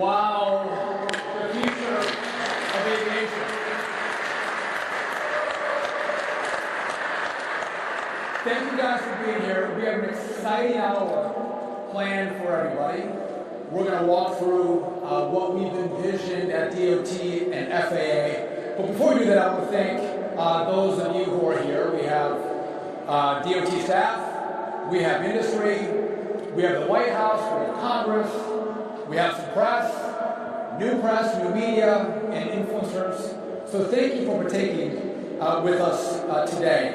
Wow, the future of aviation. Thank you guys for being here. We have an exciting hour planned for everybody. We're going to walk through what we've envisioned at DOT and FAA. But before we do that, I want to thank those of you who are here. We have DOT staff, we have industry, we have the White House, we have Congress, we have some press, new media, and influencers. So thank you for partaking with us today.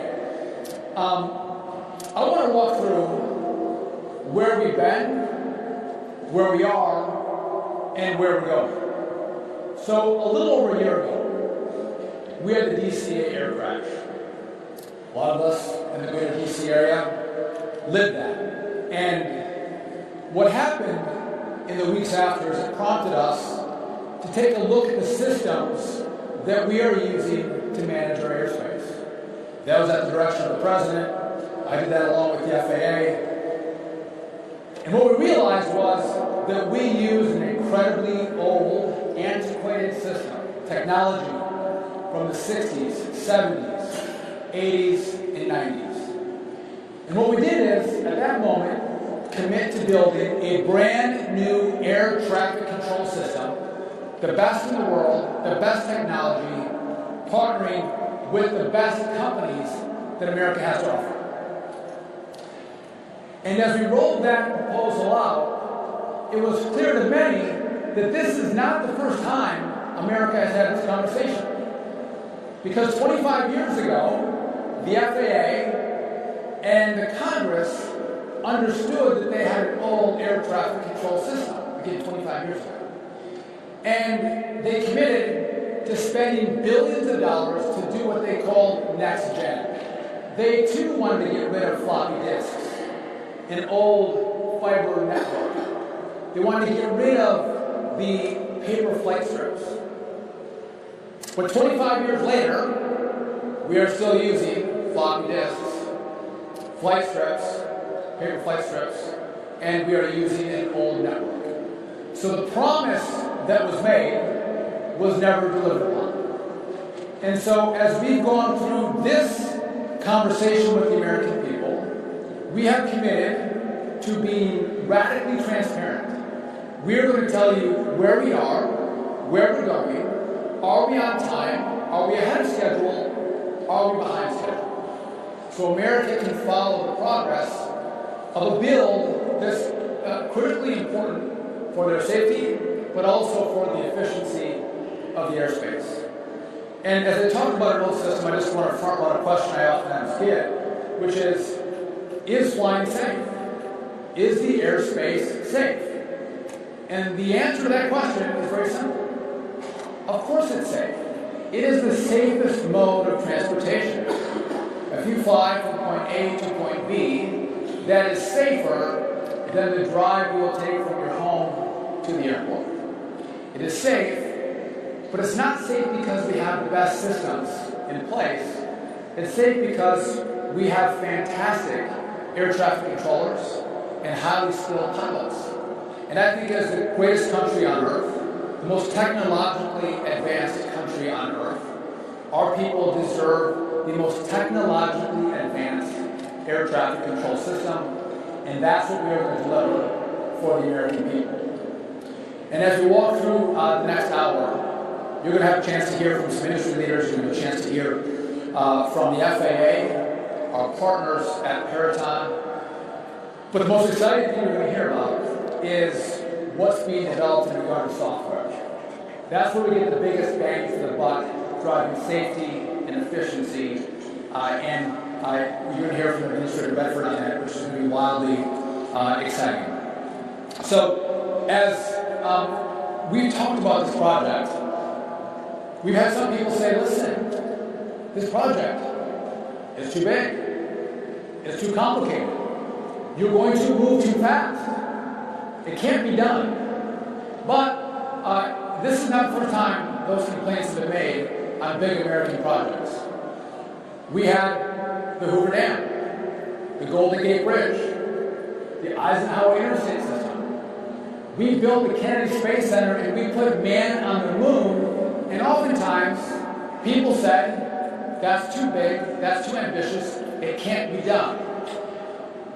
I want to walk through where we've been, where we are, and where we're going. So a little over a year ago, we had the DCA air crash. A lot of us in the greater DC area lived that. And what happened in the weeks after is it prompted us to take a look at the systems that we are using to manage our airspace. That was at the direction of the President. I did that along with the FAA. And what we realized was that we use an incredibly old, antiquated system, technology from the 60s, 70s, 80s, and 90s. And what we did is, at that moment, commit to building a brand new air traffic control system, the best in the world, the best technology, partnering with the best companies that America has to offer. And as we rolled that proposal out, it was clear to many that this is not the first time America has had this conversation. Because 25 years ago, the FAA and the Congress understood that they had an old air traffic control system, again, 25 years ago. And they committed to spending billions of dollars to do what they called next gen. They too wanted to get rid of floppy disks, an old fiber network. They wanted to get rid of the paper flight strips. But 25 years later, we are still using floppy disks, flight strips, paper flight strips, and we are using an old network. So the promise that was made was never delivered upon. And so as we've gone through this conversation with the American people, we have committed to being radically transparent. We're going to tell you where we are, where we're going, are we on time, are we ahead of schedule, are we behind schedule? So America can follow the progress of a bill that's critically important for their safety, but also for the efficiency of the airspace. And as I talk about an old system, I just want to front run a question I often get, which is flying safe? Is the airspace safe? And the answer to that question is very simple. Of course it's safe. It is the safest mode of transportation. If you fly from point A to point B, that is safer than the drive you will take from your home to the airport. It is safe, but it's not safe because we have the best systems in place. It's safe because we have fantastic air traffic controllers and highly skilled pilots. And I think as the greatest country on earth, the most technologically advanced country on earth, our people deserve the most technologically advanced air traffic control system, and that's what we are going to deliver for the American people. And as we walk through the next hour, you're going to have a chance to hear from some industry leaders. You're going to have a chance to hear from the FAA, our partners at Peraton. But the most exciting thing you're going to hear about is what's being developed in regard to software. That's where we get the biggest bang for the buck, driving safety and efficiency. You're going to hear from Administrator Bedford on that, which is going to be wildly exciting. So, as we've talked about this project, we've had some people say, listen, this project is too big. It's too complicated. You're going to move too fast. It can't be done. But this is not the first time those complaints have been made on big American projects. We had the Hoover Dam, the Golden Gate Bridge, the Eisenhower Interstate System. We built the Kennedy Space Center and we put man on the moon, and oftentimes people said, that's too big, that's too ambitious, it can't be done.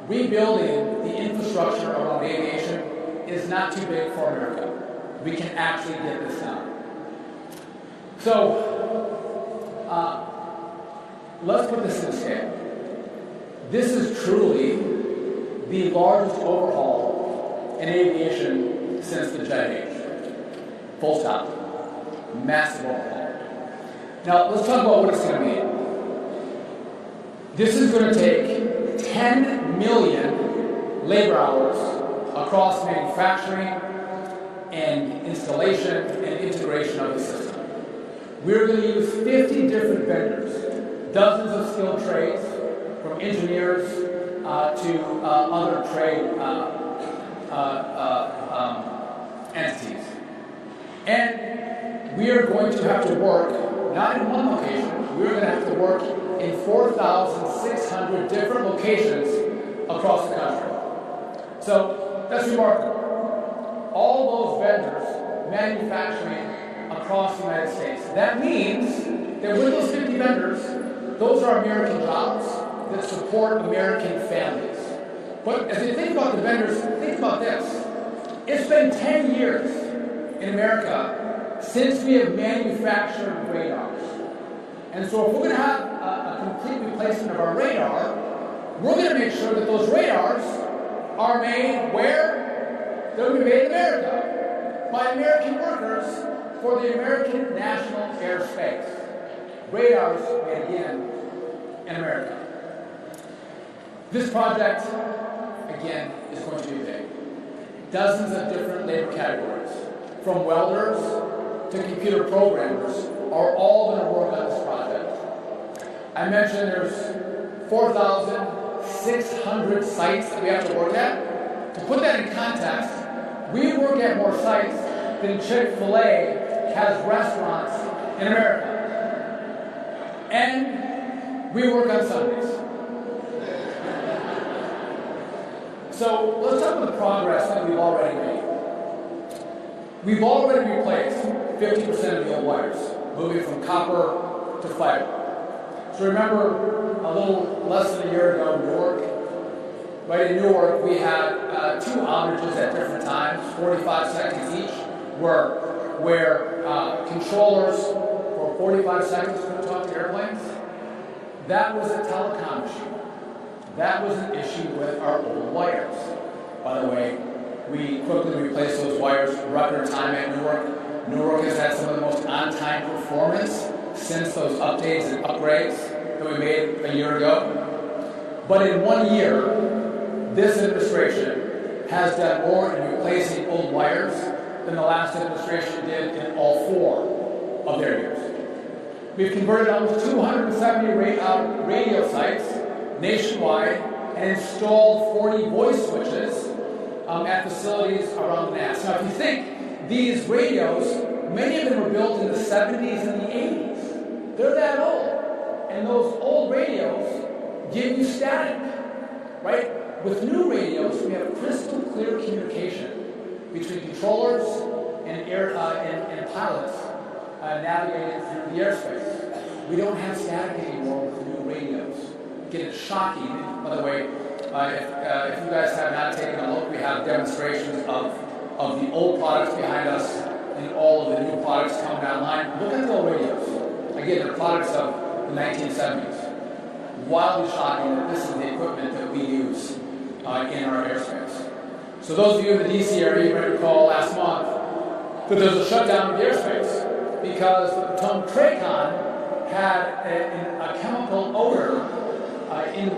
Rebuilding the infrastructure around aviation is not too big for America. We can actually get this done. So, let's put this in scale. This is truly the largest overhaul in aviation since the jet age. Full stop. Massive overhaul. Now, let's talk about what it's going to mean. This is going to take 10 million labor hours across manufacturing and installation and integration of the system. We're going to use 50 different vendors, dozens of skilled trades, from engineers to other trade entities. And we are going to have to work, not in one location, we're going to have to work in 4,600 different locations across the country. So that's remarkable. All those vendors manufacturing across the United States. That means that with those 50 vendors, those are American jobs that support American families. But as you think about the vendors, think about this. It's been 10 years in America since we have manufactured radars. And so if we're going to have a complete replacement of our radar, we're going to make sure that those radars are made where? They're going to be made in America by American workers for the American national airspace. Radars made again in America. This project, again, is going to be big. Dozens of different labor categories, from welders to computer programmers, are all going to work on this project. I mentioned there's 4,600 sites that we have to work at. To put that in context, we work at more sites than Chick-fil-A has restaurants in America. And we work on Sundays. So let's talk about the progress that we've already made. We've already replaced 50% of the old wires, moving from copper to fiber. So remember, a little less than a year ago in Newark, right in Newark, we had 2 outages at different times, 45 seconds each, where controllers for 45 seconds couldn't talk to airplanes. That was a telecom issue. That was an issue with our old wires. By the way, we quickly replaced those wires record time at Newark. Newark has had some of the most on-time performance since those updates and upgrades that we made a year ago. But in 1 year, this administration has done more in replacing old wires than the last administration did in all 4 of their years. We've converted almost 270 radio sites nationwide and installed 40 voice switches at facilities around the NAS. Now, if you think these radios, many of them were built in the 70s and the 80s. They're that old. And those old radios give you static, right? With new radios, we have crystal clear communication between controllers and pilots navigating through the airspace. We don't have static anymore with new radios. Again, it's shocking. By the way, if you guys have not taken a look, we have demonstrations of the old products behind us and all of the new products coming online. Look at the old radios. Again, they're products of the 1970s. Wildly shocking that this is the equipment that we use in our airspace. So those of you in the DC area, you might recall last month that there was a shutdown of the airspace because the Potomac Tracon had a chemical odor in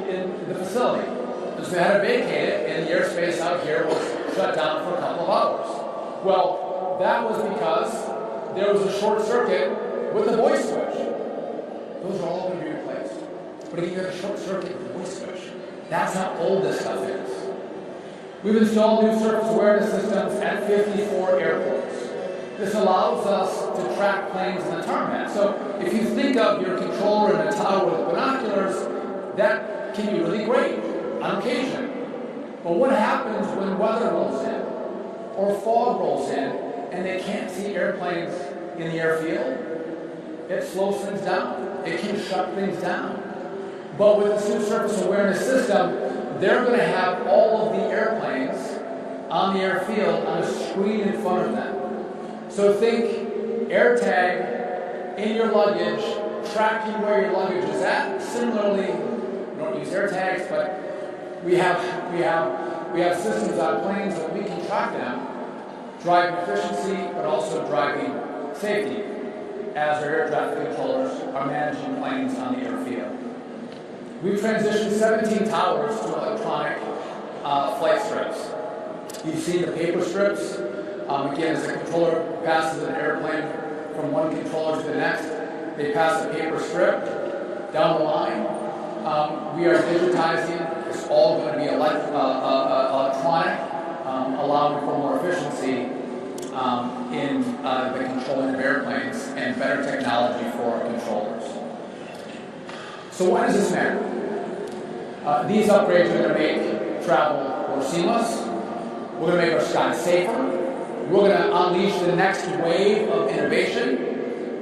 the facility. And so they had to vacate it, and the airspace out here was shut down for a couple of hours. Well, that was because there was a short circuit with the voice switch. Those are all going to be replaced. But again, you have a short circuit with the voice switch. That's how old this stuff is. We've installed new surface awareness systems at 54 airports. This allows us to track planes in the tarmac. So if you think of your controller in a tower with binoculars, that can be really great on occasion. But what happens when weather rolls in? or fog rolls in and they can't see airplanes in the airfield, it slows things down. It can shut things down. But with the Suit Surface Awareness System, they're going to have all of the airplanes on the airfield on a screen in front of them. So think AirTag in your luggage, tracking where your luggage is at. Similarly, we don't use AirTags, but we have systems on planes that we can track them, driving efficiency, but also driving safety, as our air traffic controllers are managing planes on the airfield. We've transitioned 17 towers to electronic flight strips. You've seen the paper strips. Again, as the controller passes an airplane from one controller to the next, they pass a paper strip down the line. We are digitizing. It's all going to be electronic, allowing for more efficiency in the controlling of airplanes and better technology for our controllers. So why does this matter? These upgrades are going to make travel more seamless. We're going to make our skies safer. We're going to unleash the next wave of innovation,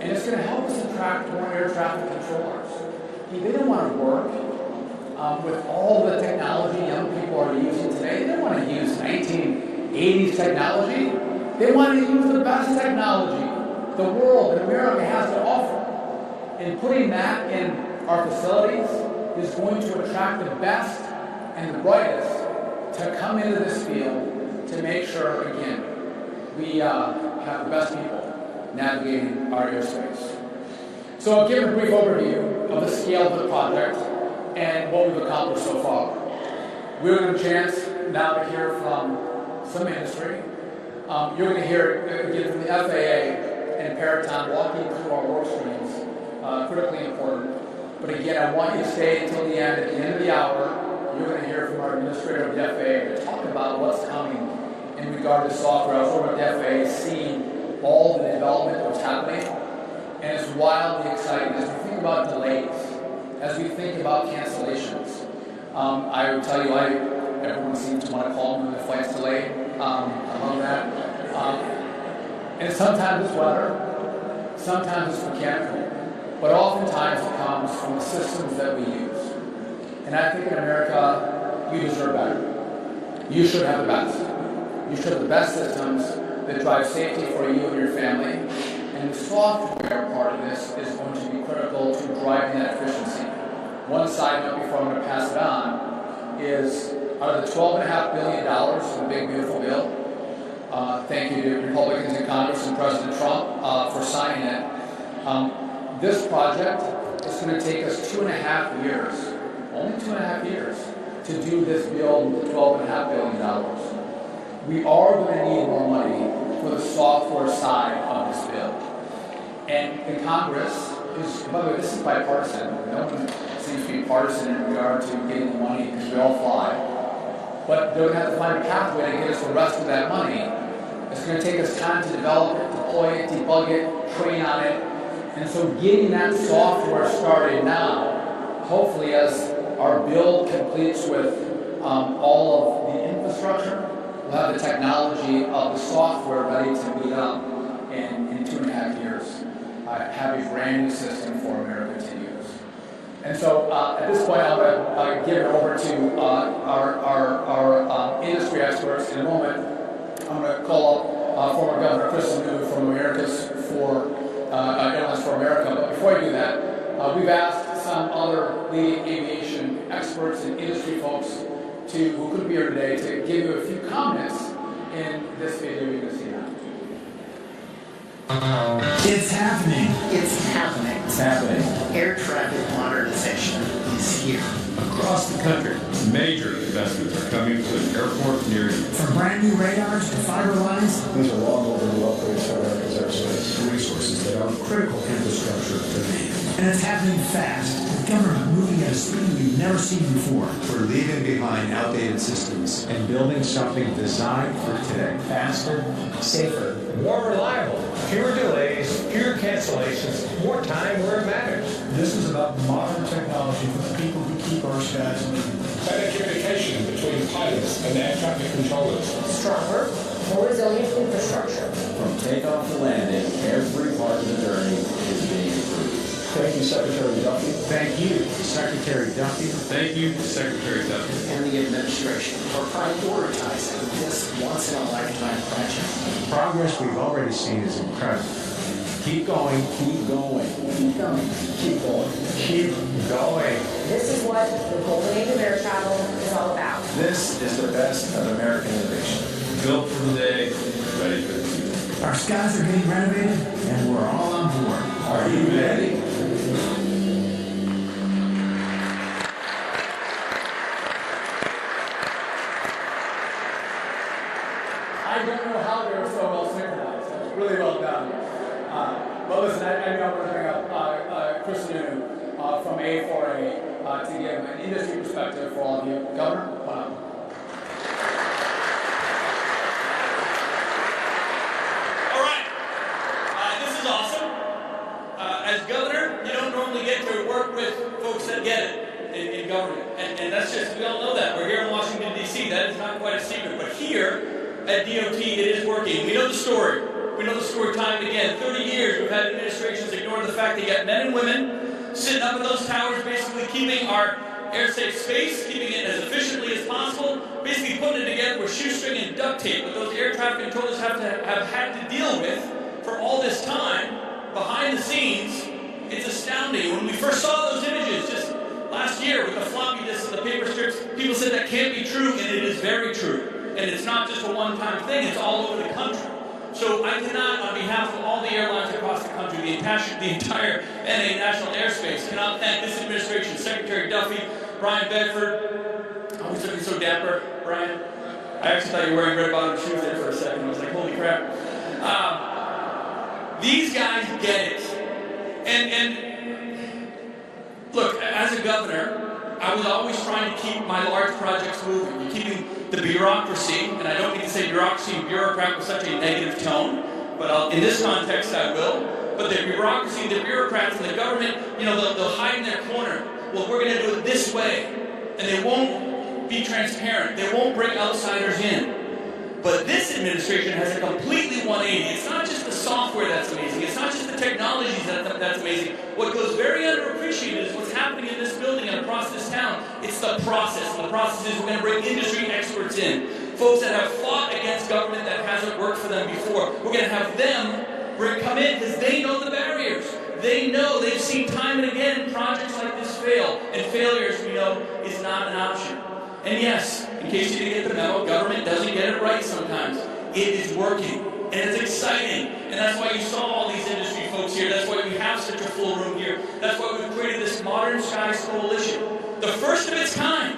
and it's going to help us attract more air traffic controllers. They don't want to work with all the technology young people are using today. They don't want to use 1980s technology. They want to use the best technology the world and America has to offer. And putting that in our facilities is going to attract the best and the brightest to come into this field to make sure, again, we have the best people navigating our airspace. So I'll give a brief overview of the scale of the project and what we've accomplished so far. We're going to have a chance now to hear from some industry. You're going to hear again from the FAA and Paraton walking through our work streams, critically important. But again, I want you to stay until the end. At the end of the hour, you're going to hear from our administrator of the FAA to talk about what's coming in regard to software. I was over at the FAA seeing all the development that's happening, and it's wildly exciting as we think about delays, as we think about cancellations. I would tell you, everyone seems to want to call me when the flight's delayed. I love that. And sometimes it's weather, sometimes it's mechanical, but oftentimes it comes from the systems that we use. And I think in America, you deserve better. You should have the best. You should have the best systems that drive safety for you and your family. And the software part of this is going to be critical to driving that efficiency. One side note before I'm going to pass it on is out of the $12.5 billion in the big beautiful bill, thank you to Republicans in Congress and President Trump for signing it. This project is going to take us 2.5 years, only 2.5 years, to do this bill with $12.5 billion. We are going to need more money for the software side of this bill. And the Congress is, by the way, this is bipartisan. No one seems to be partisan in regard to getting the money because we all fly. But they're going to have to find a pathway to get us the rest of that money. It's going to take us time to develop it, deploy it, debug it, train on it. And so getting that software started now, hopefully as our build completes with all of the infrastructure, we'll have the technology of the software ready to meet up in 2.5 years. Have a brand new system for America to use. And so at this point, I'm going to give it over to our industry experts. In a moment, I'm going to call up former Governor Chris New from Airlines for America. But before I do that, we've asked some other leading aviation experts and industry folks who could be here today to give you a few comments in this video you're going to see now. It's happening. It's happening. It's happening. Air traffic modernization is here. Across the country, major investments are coming to an airport near you. From brand new radars to fiber lines, These are long overdue upgrades to America's airspace. resources that are critical infrastructure demand. And it's happening fast. The government moving at a speed we've never seen before. We're leaving behind outdated systems and building something designed for today. Faster, safer, more reliable, fewer delays, fewer cancellations, more time where it matters. This is about modern technology for the people who keep our skies moving. Better communication between pilots and air traffic controllers. Stronger, more resilient infrastructure. From takeoff to landing, every part of the journey is being improved. Thank you, Secretary Duffy. Thank you, Secretary Duffy. Thank you, Secretary Duffy. And the administration for prioritizing this once-in-a-lifetime project. The progress we've already seen is incredible. Keep going. Keep going. Keep going. Keep going. Keep going. This is what the Golden Age of air travel is all about. This is the best of American innovation. Built for the day, ready for the future. Our skies are getting renovated, and we're all on board. Are you ready? I don't know how they were so well synchronized. That was really well done. But listen, I know I'm going to bring up Chris New from A4A to give an industry perspective for all of you. Governor, come on up. All right. This is awesome. As governor, you don't normally get to work with folks that get it in government. And that's just, we all know that. We're here in Washington, D.C. That is not quite a secret. But here at DOT, it is working. We know the story. We know the story time and again. 30 years we've had administrations ignoring the fact they got men and women sitting up in those towers basically keeping our air-safe space, keeping it as efficiently as possible, basically putting it together with shoestring and duct tape, what those air traffic controllers have had to deal with for all this time behind the scenes. It's astounding. When we first saw those images just last year with the floppy disks and the paper strips, people said that can't be true, and it is very true. And it's not just a one-time thing, it's all over the country. So I cannot, on behalf of all the airlines across the country, the entire NA National Airspace, cannot thank this administration, Secretary Duffy, Brian Bedford. I always looking so dapper, Brian. I actually thought you were wearing red-bottom shoes there for a second. I was like, holy crap. These guys get it. And look, as a governor, I was always trying to keep my large projects moving, keeping the bureaucracy, and I don't mean to say bureaucracy and bureaucrat with such a negative tone, but in this context I will. But the bureaucracy, the bureaucrats, and the government, they'll hide in their corner. Well, we're going to do it this way, and they won't be transparent. They won't bring outsiders in. But this administration has a completely 180. It's not just the software that's amazing. It's not just the technologies that's amazing. What goes very underappreciated is what's happening in this building and across this town. It's the process. The process is we're going to bring industry experts in. Folks that have fought against government that hasn't worked for them before. We're going to have them come in because they know the barriers. They know, they've seen time and again projects like this fail. And failures, we know, is not an option. And yes, in case you didn't get the memo, government doesn't get it right sometimes. It is working, and it's exciting, and that's why you saw all these industry folks here. That's why we have such a full room here. That's why we've created this Modern Skies Coalition, the first of its kind.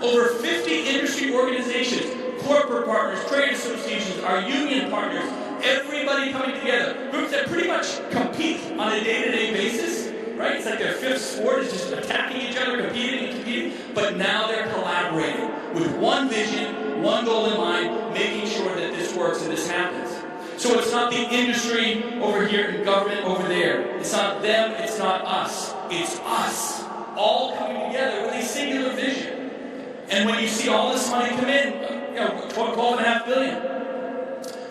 Over 50 industry organizations, corporate partners, trade associations, our union partners, everybody coming together. Groups that pretty much compete on a day-to-day basis. Right? It's like their fifth sport is just attacking each other, competing, but now they're collaborating with one vision, one goal in mind, making sure that this works and this happens. So it's not the industry over here and government over there. It's not them, it's not us. It's us, all coming together with a singular vision. And when you see all this money come in, $12.5 billion.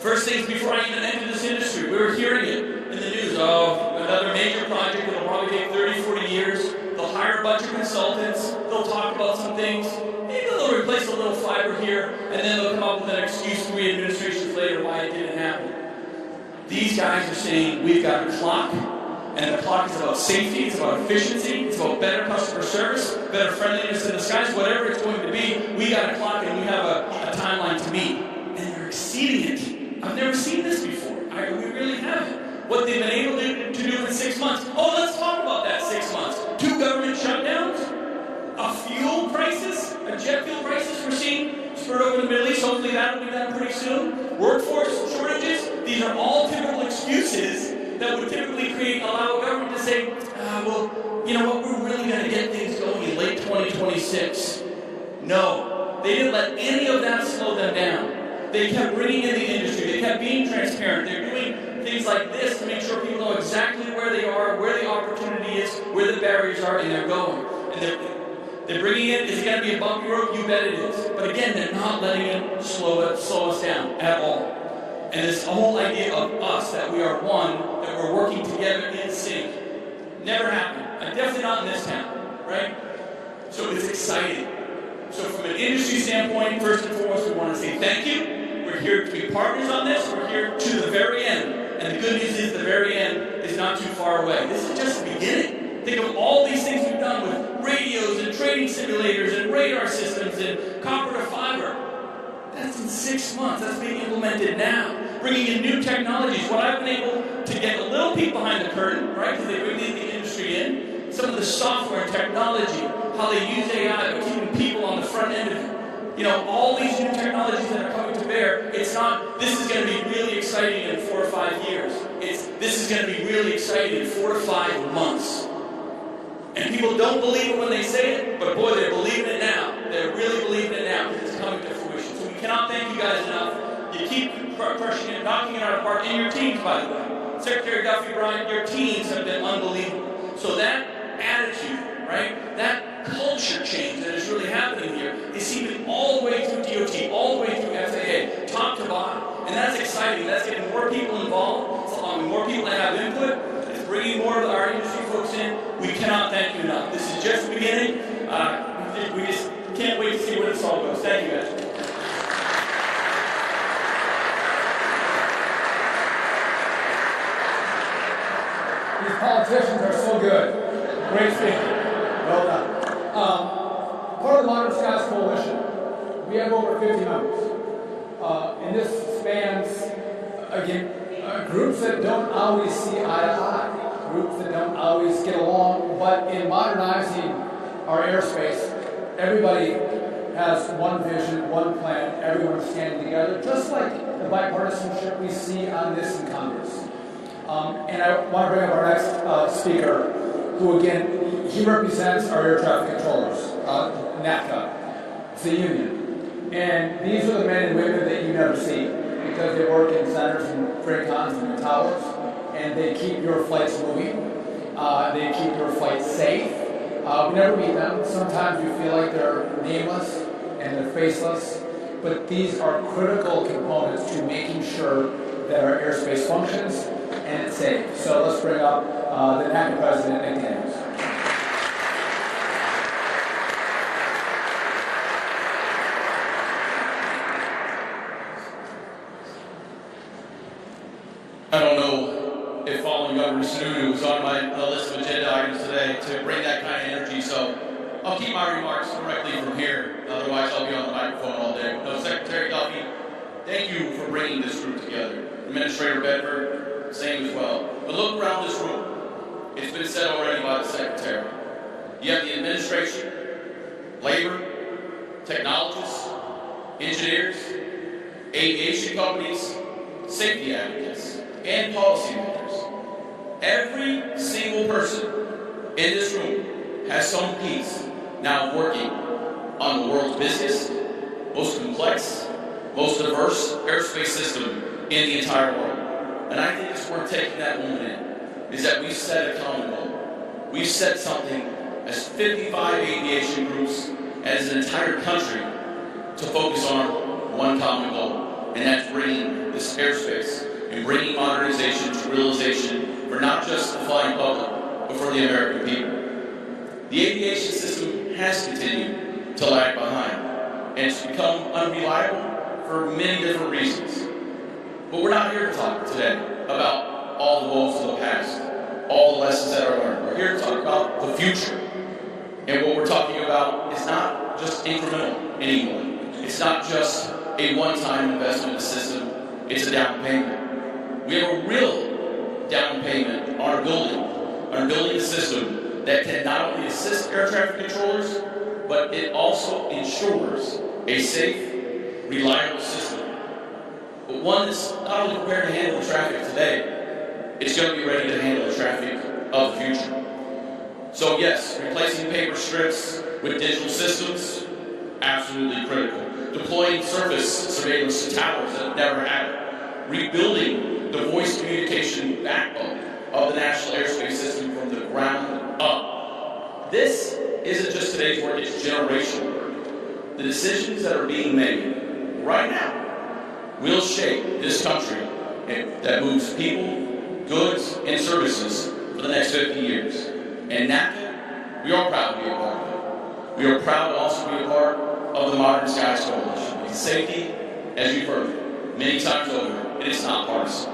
First things before I even entered this industry, we were hearing it in the news. Oh, another major project that will probably take 30, 40 years. They'll hire a bunch of consultants. They'll talk about some things. Maybe they'll replace a little fiber here, and then they'll come up with an excuse 3 administrations later why it didn't happen. These guys are saying we've got a clock, and the clock is about safety, it's about efficiency, it's about better customer service, better friendliness in the skies, whatever it's going to be. We got a clock, and we have a timeline to meet. And they're exceeding it. I've never seen this before. We really haven't. What they've been able to do in 6 months. Oh, let's talk about that 6 months. 2 government shutdowns, a fuel crisis, a jet fuel crisis we're seeing spread over the Middle East. Hopefully that'll be done pretty soon. Workforce shortages. These are all typical excuses that would typically allow a government to say, well, you know what, we're really going to get things going in late 2026. No, they didn't let any of that slow them down. They kept bringing in the industry. They kept being transparent. They're doing things like this to make sure people know exactly where they are, where the opportunity is, where the barriers are, and they're going. And They're bringing it. Is it going to be a bumpy road? You bet it is. But again, they're not letting it slow us down at all. And this whole idea of us, that we are one, that we're working together in sync, never happened. Definitely not in this town, right? So it's exciting. So from an industry standpoint, first and foremost, we want to say thank you. We're here to be partners on this. We're here to the very end. And the good news is the very end is not too far away. This is just the beginning. Think of all these things we've done with radios and training simulators and radar systems and copper to fiber. That's in 6 months. That's being implemented now. Bringing in new technologies. What I've been able to get a little peek behind the curtain, right, because they bring the industry in, some of the software and technology, how they use AI, but keeping people on the front end of it. You know, all these new technologies that are coming to bear, it's not, this is going to be really exciting in 4 or 5 years. This is going to be really exciting in 4 to 5 months. And people don't believe it when they say it, but boy, they're believing it now. They're really believing it now because it's coming to fruition. So we cannot thank you guys enough. You keep crushing it, knocking it out of the park, and your teams, by the way. Secretary Duffy, Brian, your teams have been unbelievable. So that attitude, right, that culture change that is really happening here is seeping all the way through DOT, all the way through FAA, top to bottom. And that's exciting. That's getting more people involved. It's allowing more people to have input. It's bringing more of our industry folks in. We cannot thank you enough. This is just the beginning. We just can't wait to see where this all goes. Thank you, guys. These politicians are so good. Great speaking. Well done. Part of the Modern Skies Coalition, we have over 50 members. And this spans, again, groups that don't always see eye to eye, groups that don't always get along, but in modernizing our airspace, everybody has one vision, one plan, everyone's standing together, just like the bipartisanship we see on this in Congress. And I want to bring up our next speaker, who again, he represents our air traffic controllers, NAFTA. It's a union. And these are the men and women that you never see because they work in centers and freight cons and in towers, and they keep your flights moving. They keep your flights safe. We never meet them. Sometimes we feel like they're nameless and they're faceless, but these are critical components to making sure that our airspace functions and it's safe. So let's bring up the NAFTA President, Nick Daniels. I don't know if following Governor Sununu was on my list of agenda items today to bring that kind of energy, so I'll keep my remarks directly from here. Otherwise, I'll be on the microphone all day. No, Secretary Duffy, thank you for bringing this group together. Administrator Bedford, same as well. But look around this room. It's been said already by the Secretary. You have the administration, labor, technologists, engineers, aviation companies, safety advocates, and policymakers. Every single person in this room has some piece now working on the world's busiest, most complex, most diverse airspace system in the entire world. And I think it's worth taking that moment in, is that we've set a common goal. We've set something as 55 aviation groups, as an entire country, to focus on one common goal, and that's bringing this airspace and bringing modernization to realization for not just the flying public, but for the American people. The aviation system has continued to lag behind, and it's become unreliable for many different reasons. But we're not here to talk today about all the woes of the past, all the lessons that are learned. We're here to talk about the future. And what we're talking about is not just incremental anymore. It's not just a one-time investment in the system, it's a down payment. We have a real down payment on building a system that can not only assist air traffic controllers, but it also ensures a safe, reliable system. But one that's not only prepared to handle the traffic today, it's going to be ready to handle the traffic of the future. So yes, replacing paper strips with digital systems, absolutely critical. Deploying surface surveillance to towers that never had it. Rebuilding the voice communication backbone of the national airspace system from the ground up. This isn't just today's work, it's generational work. The decisions that are being made right now will shape this country that moves people, goods, and services for the next 50 years. And NAPA, we are proud to be a part of it. We are proud to also be a part of the Modern Skies Coalition. Because safety, as you've heard many times over, it is not partisan.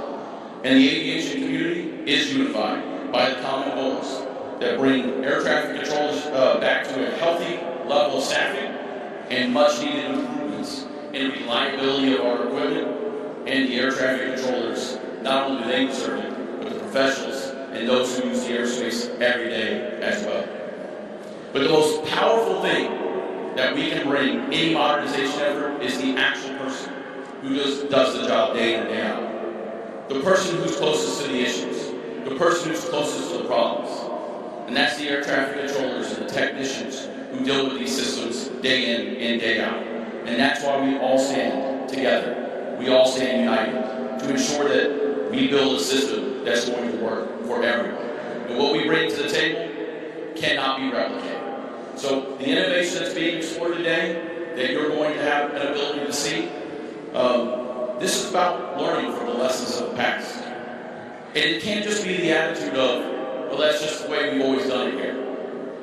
And the aviation community is unified by the common goals that bring air traffic controllers back to a healthy level of staffing and much needed improvements in reliability of our equipment and the air traffic controllers. Not only do they deserve it, but the professionals and those who use the airspace every day as well. But the most powerful thing that we can bring any modernization effort is the actual person who does the job day in and day out. The person who's closest to the issues. The person who's closest to the problems. And that's the air traffic controllers and the technicians who deal with these systems day in and day out. And that's why we all stand together. We all stand united to ensure that we build a system that's going to work for everyone. And what we bring to the table cannot be replicated. So the innovation that's being explored today, that you're going to have an ability to see, this is about learning from the lessons of the past. And it can't just be the attitude of, well, that's just the way we've always done it here.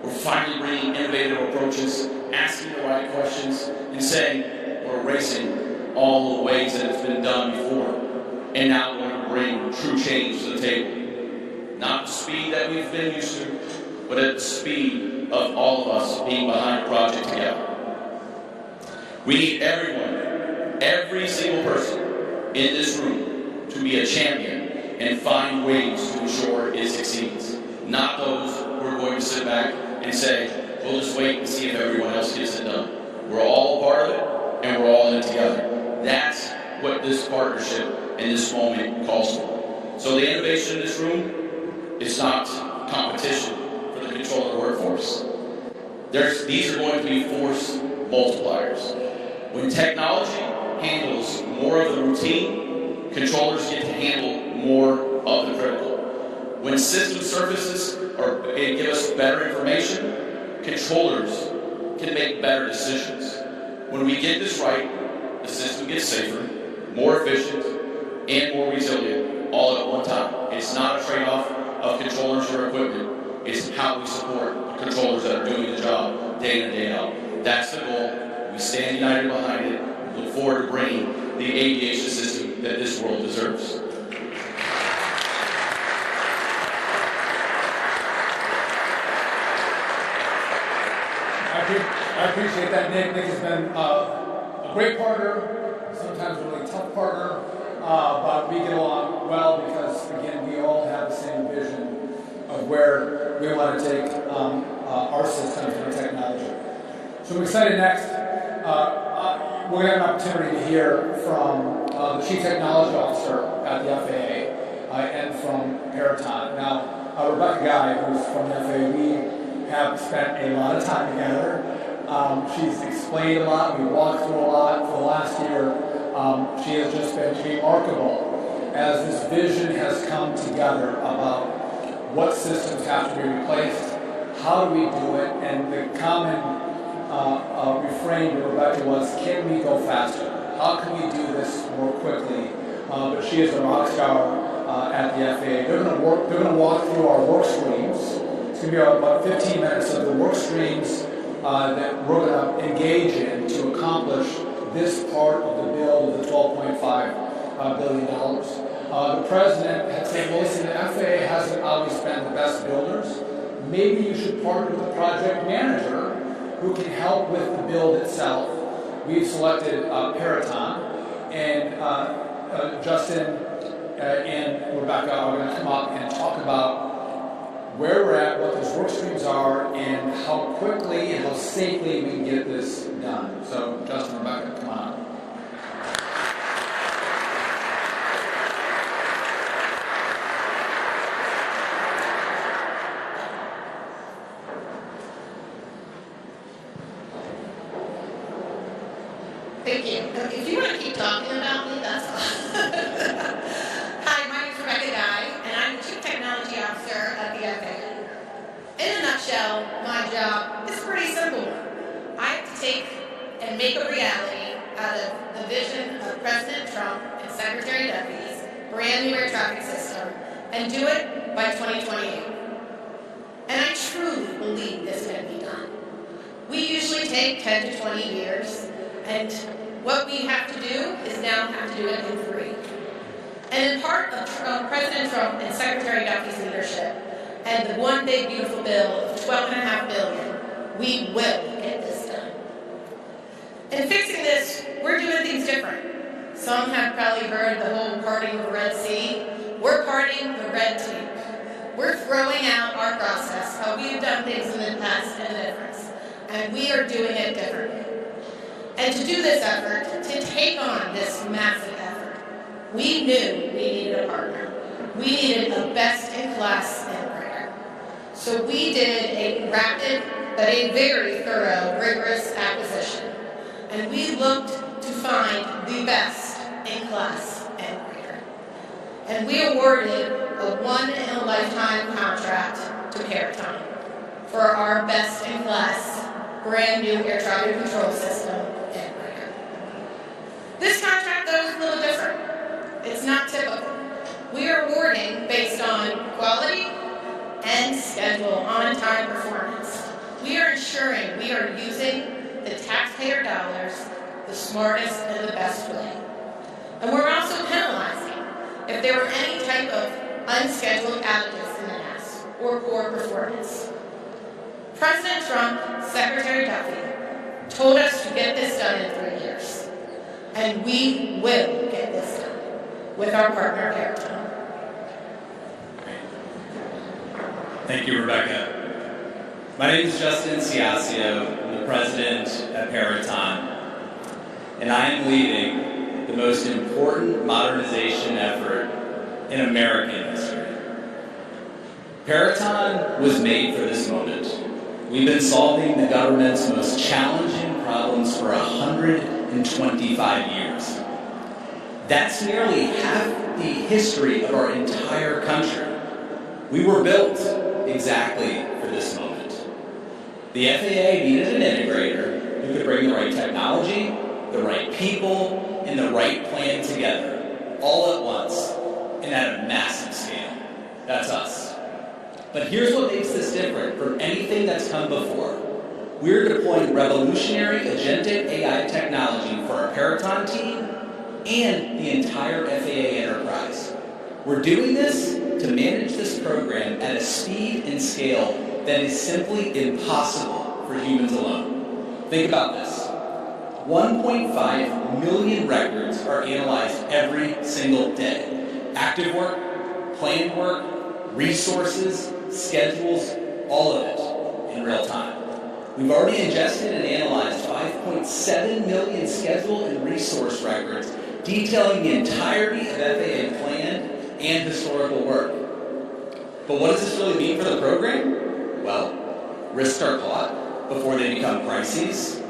We're finally bringing innovative approaches, asking the right questions, and saying we're erasing all the ways that it's been done before. And now we're going to bring true change to the table. Not the speed that we've been used to, but at the speed of all of us being behind a project together. We need everyone, every single person in this room to be a champion and find ways to ensure it succeeds. Not those who are going to sit back and say, we'll just wait and see if everyone else gets it done. We're all a part of it, and we're all in it together. That's what this partnership and this moment calls for. So the innovation in this room is not competition for the controller workforce. These are going to be force multipliers. When technology handles more of the routine, controllers get to handle more of the critical. When system surfaces give us better information, controllers can make better decisions. When we get this right, the system gets safer, more efficient, and more resilient all at one time. It's not a trade-off of controllers or equipment. It's how we support the controllers that are doing the job day in and day out. That's the goal. We stand united behind it. We look forward to bringing the aviation system that this world deserves. I appreciate that, Nick. Nick has been a great partner, sometimes a really tough partner, but we get along well because, again, we all have the same vision of where we want to take our systems and our technology. So I'm excited next. We're going to have an opportunity to hear from the Chief Technology Officer at the FAA and from Peraton. Now, Rebecca Guy, who's from the FAA, we have spent a lot of time together. She's explained a lot, we walked through a lot for the last year. She has just been remarkable as this vision has come together about what systems have to be replaced, how do we do it, and the common refrain to Rebecca was, can we go faster? How can we do this more quickly? But she is a rock star at the FAA. They're going to walk through our work streams. It's going to be about 15 minutes of the work streams that we're going to engage in to accomplish this part of the bill of the $12.5 billion. The president had said, well, listen, the FAA hasn't always been the best builders. Maybe you should partner with a project manager who can help with the build itself. We've selected Peraton, and Justin and Rebecca are going to come up and talk about where we're at, what those work streams are, and how quickly and how safely we can get this done. So, Justin and Rebecca, come on up. Thank you. If you want to keep talking about me, that's fine. Hi, my name is Rebecca Guy, and I'm the Chief Technology Officer at the FAA. In a nutshell, nutshell, my job is a pretty simple one. I have to take and make a reality out of the vision of President Trump and Secretary Duffy's brand new air traffic system and do it by 2028. And I truly believe this can be done. We usually take 10 to 20 years, and what we have to do is now have to do it in 3. And in part of President Trump and Secretary Duffy's leadership and the one big beautiful bill of $12.5 billion, we will get this done. In fixing this, we're doing things different. Some have probably heard the whole parting of the Red Sea. We're parting the red tape. We're throwing out our process, how we've done things in the past and the difference. And we are doing it differently. And to do this effort, to take on this massive effort, we knew we needed a partner. We needed a best-in-class integrator. So we did a rapid but a very thorough, rigorous acquisition. And we looked to find the best-in-class integrator. And we awarded a one-in-a-lifetime contract to Paraton for our best-in-class, brand-new air traffic control system integrator. This contract, though, is a little different. It's not typical. We are awarding based on quality and schedule, on-time performance. We are ensuring we are using the taxpayer dollars the smartest and the best way. And we're also penalizing if there were any type of unscheduled outages in the past or poor performance. President Trump, Secretary Duffy, told us to get this done in 3 years. And we will get this done with our partner, Paraton. Thank you, Rebecca. My name is Justin Ciascio. I'm the president at Paraton, and I am leading the most important modernization effort in American history. Paraton was made for this moment. We've been solving the government's most challenging problems for 125 years. That's nearly half the history of our entire country. We were built exactly for this moment. The FAA needed an integrator who could bring the right technology, the right people, and the right plan together, all at once, and at a massive scale. That's us. But here's what makes this different from anything that's come before. We're deploying revolutionary agentic AI technology for our Paraton team and the entire FAA enterprise. We're doing this to manage this program at a speed and scale that is simply impossible for humans alone. Think about this. 1.5 million records are analyzed every single day. Active work, planned work, resources, schedules, all of it in real time. We've already ingested and analyzed 5.7 million schedule and resource records detailing the entirety of FAA planned and historical work. But what does this really mean for the program? Well, risks are caught before they become crises.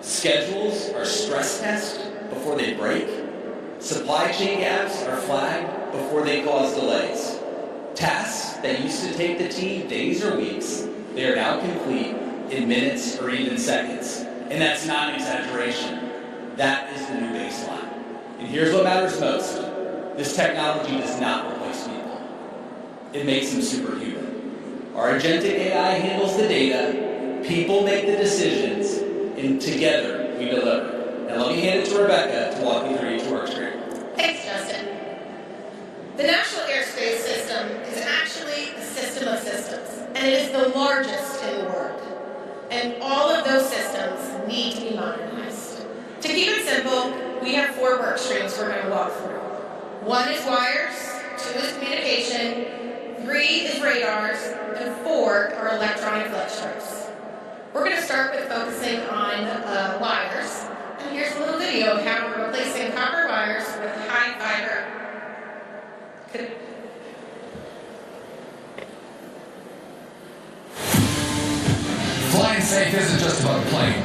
Schedules are stress tested before they break. Supply chain gaps are flagged before they cause delays. Tasks that used to take the team days or weeks, they are now complete in minutes or even seconds. And that's not an exaggeration. That is the new baseline. And here's what matters most. This technology does not replace people. It makes them superhuman. Our agentic AI handles the data, people make the decisions, and together we deliver. Now let me hand it to Rebecca to walk me through each work stream. Thanks, Justin. The National Airspace System is actually a system of systems, and it is the largest in the world. And all of those systems need to be modernized. To keep it simple, we have 4 work streams we're going to walk through. 1 is wires, 2 is communication, 3 is radars, and 4 are electronic flight strips. We're going to start with focusing on wires. And here's a little video of how we're replacing copper wires with high fiber. Flying safe isn't just about a plane.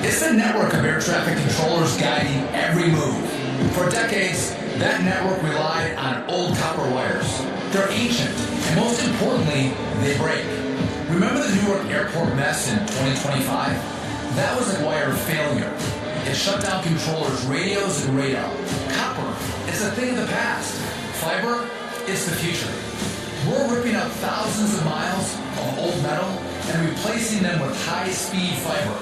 It's the network of air traffic controllers guiding every move. For decades, that network relied on old copper wires. They're ancient, and most importantly, they break. Remember the Newark airport mess in 2025? That was a wire failure. It shut down controllers, radios, and radar. Copper, it's a thing of the past. Fiber, it's the future. We're ripping up thousands of miles of old metal and replacing them with high-speed fiber.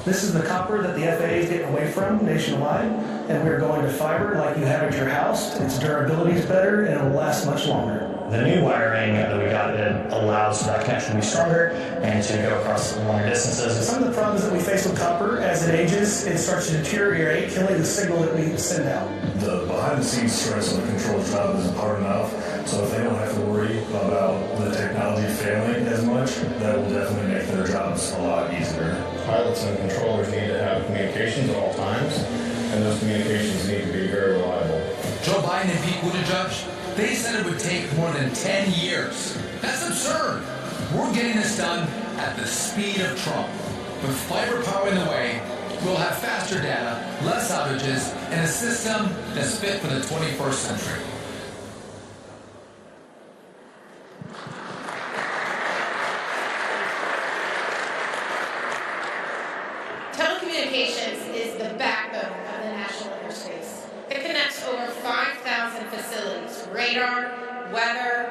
This is the copper that the FAA is getting away from nationwide, and we're going to fiber like you have at your house. Its durability is better, and it will last much longer. The new wiring that we got in allows that connection to be stronger and to go across longer distances. Some of the problems that we face with copper, as it ages, it starts to deteriorate, killing the signal that we send out. The behind-the-scenes stress of the control job isn't hard enough, so if they don't have to worry about the technology failing as much, that will definitely make their jobs a lot easier. Pilots and controllers need to have communications at all times, and those communications need to be very reliable. Joe Biden and Pete Buttigieg, they said it would take more than 10 years. That's absurd. We're getting this done at the speed of Trump. With fiber power in the way, we'll have faster data, less outages, and a system that's fit for the 21st century. Telecommunications is the backbone of the national airspace. It connects over 5,000 facilities: radar, weather,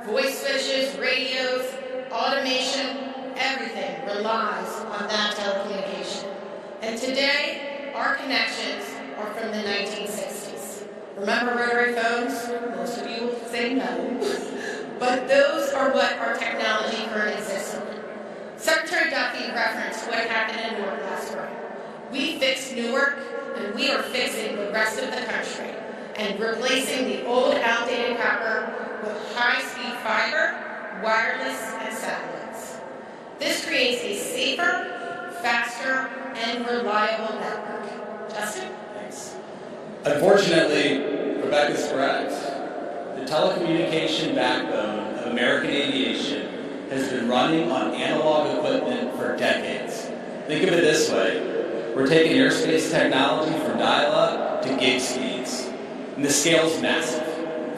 voice switches, radios, automation, everything relies on that telecommunication. And today, our connections are from the 1960s. Remember rotary phones? Most of you will say no. But those are what our technology currently exists on. Secretary Duffy referenced what happened in Newark last spring. We fixed Newark, and we are fixing the rest of the country and replacing the old, outdated copper with high-speed fiber, wireless, and satellites. This creates a safer, faster, and reliable network. Justin? Thanks. Unfortunately, Rebecca's correct. The telecommunication backbone of American aviation has been running on analog equipment for decades. Think of it this way. We're taking airspace technology from dial-up to gig speeds. And the scale's massive.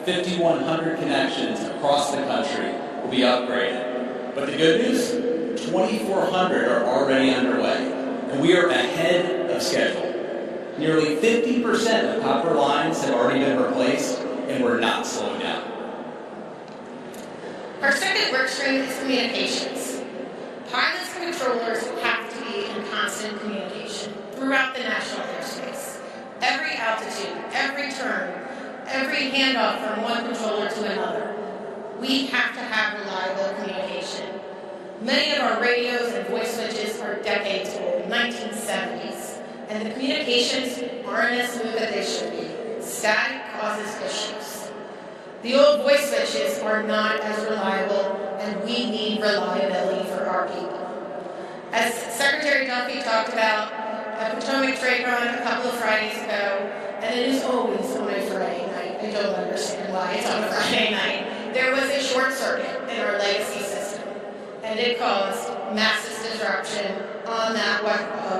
5,100 connections across the country will be upgraded. But the good news? 2,400 are already underway. And we are ahead of schedule. Nearly 50% of copper lines have already been replaced, and we're not slowing down. Our second work stream is communications. Pilots and controllers have to be in constant communication throughout the national airspace. Every altitude, every turn, every handoff from one controller to another. We have to have reliable communication. Many of our radios and voice switches are decades old, 1970s, and the communications aren't as smooth as they should be. Static causes issues. The old voice switches are not as reliable, and we need reliability for our people. As Secretary Duffy talked about at Potomac Trade Run a couple of Fridays ago, and it is always on a Friday night, I don't understand why it's on a Friday night, there was a short circuit in our legacy system, and it caused massive disruption on that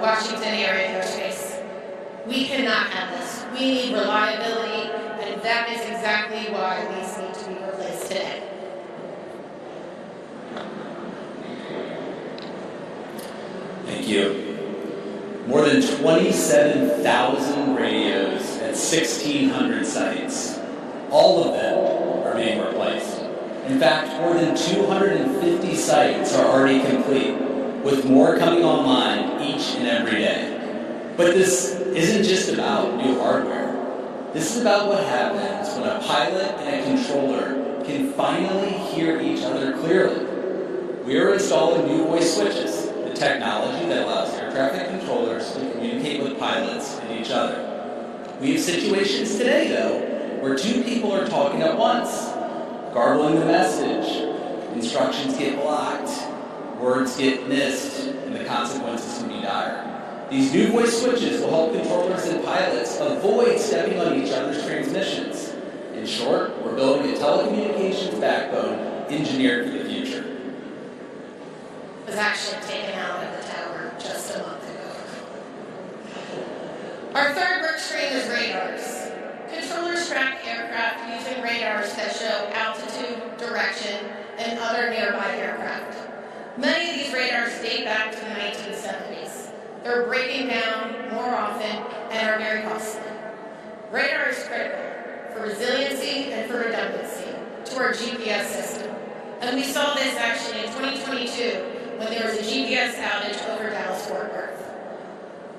Washington area airspace. We cannot have this. We need reliability, and that is exactly why these need to be replaced today. Thank you. More than 27,000 radios at 1,600 sites. All of them are being replaced. In fact, more than 250 sites are already complete, with more coming online each and every day. But this isn't just about new hardware. This is about what happens when a pilot and a controller can finally hear each other clearly. We are installing new voice switches, the technology that allows air traffic controllers to communicate with pilots and each other. We have situations today, though, where two people are talking at once, garbling the message. Instructions get blocked, words get missed, and the consequences can be dire. These new voice switches will help controllers and pilots avoid stepping on each other's transmissions. In short, we're building a telecommunications backbone engineered for the future. Was actually taken out of the tower just a month ago. Our third work stream is radars. Controllers track aircraft using radars that show altitude, direction, and other nearby aircraft. Many of these radars date back to the 1970s. They're breaking down more often and are very costly. Radar is critical for resiliency and for redundancy to our GPS system. And we saw this actually in 2022 when there was a GPS outage over Dallas-Fort Worth.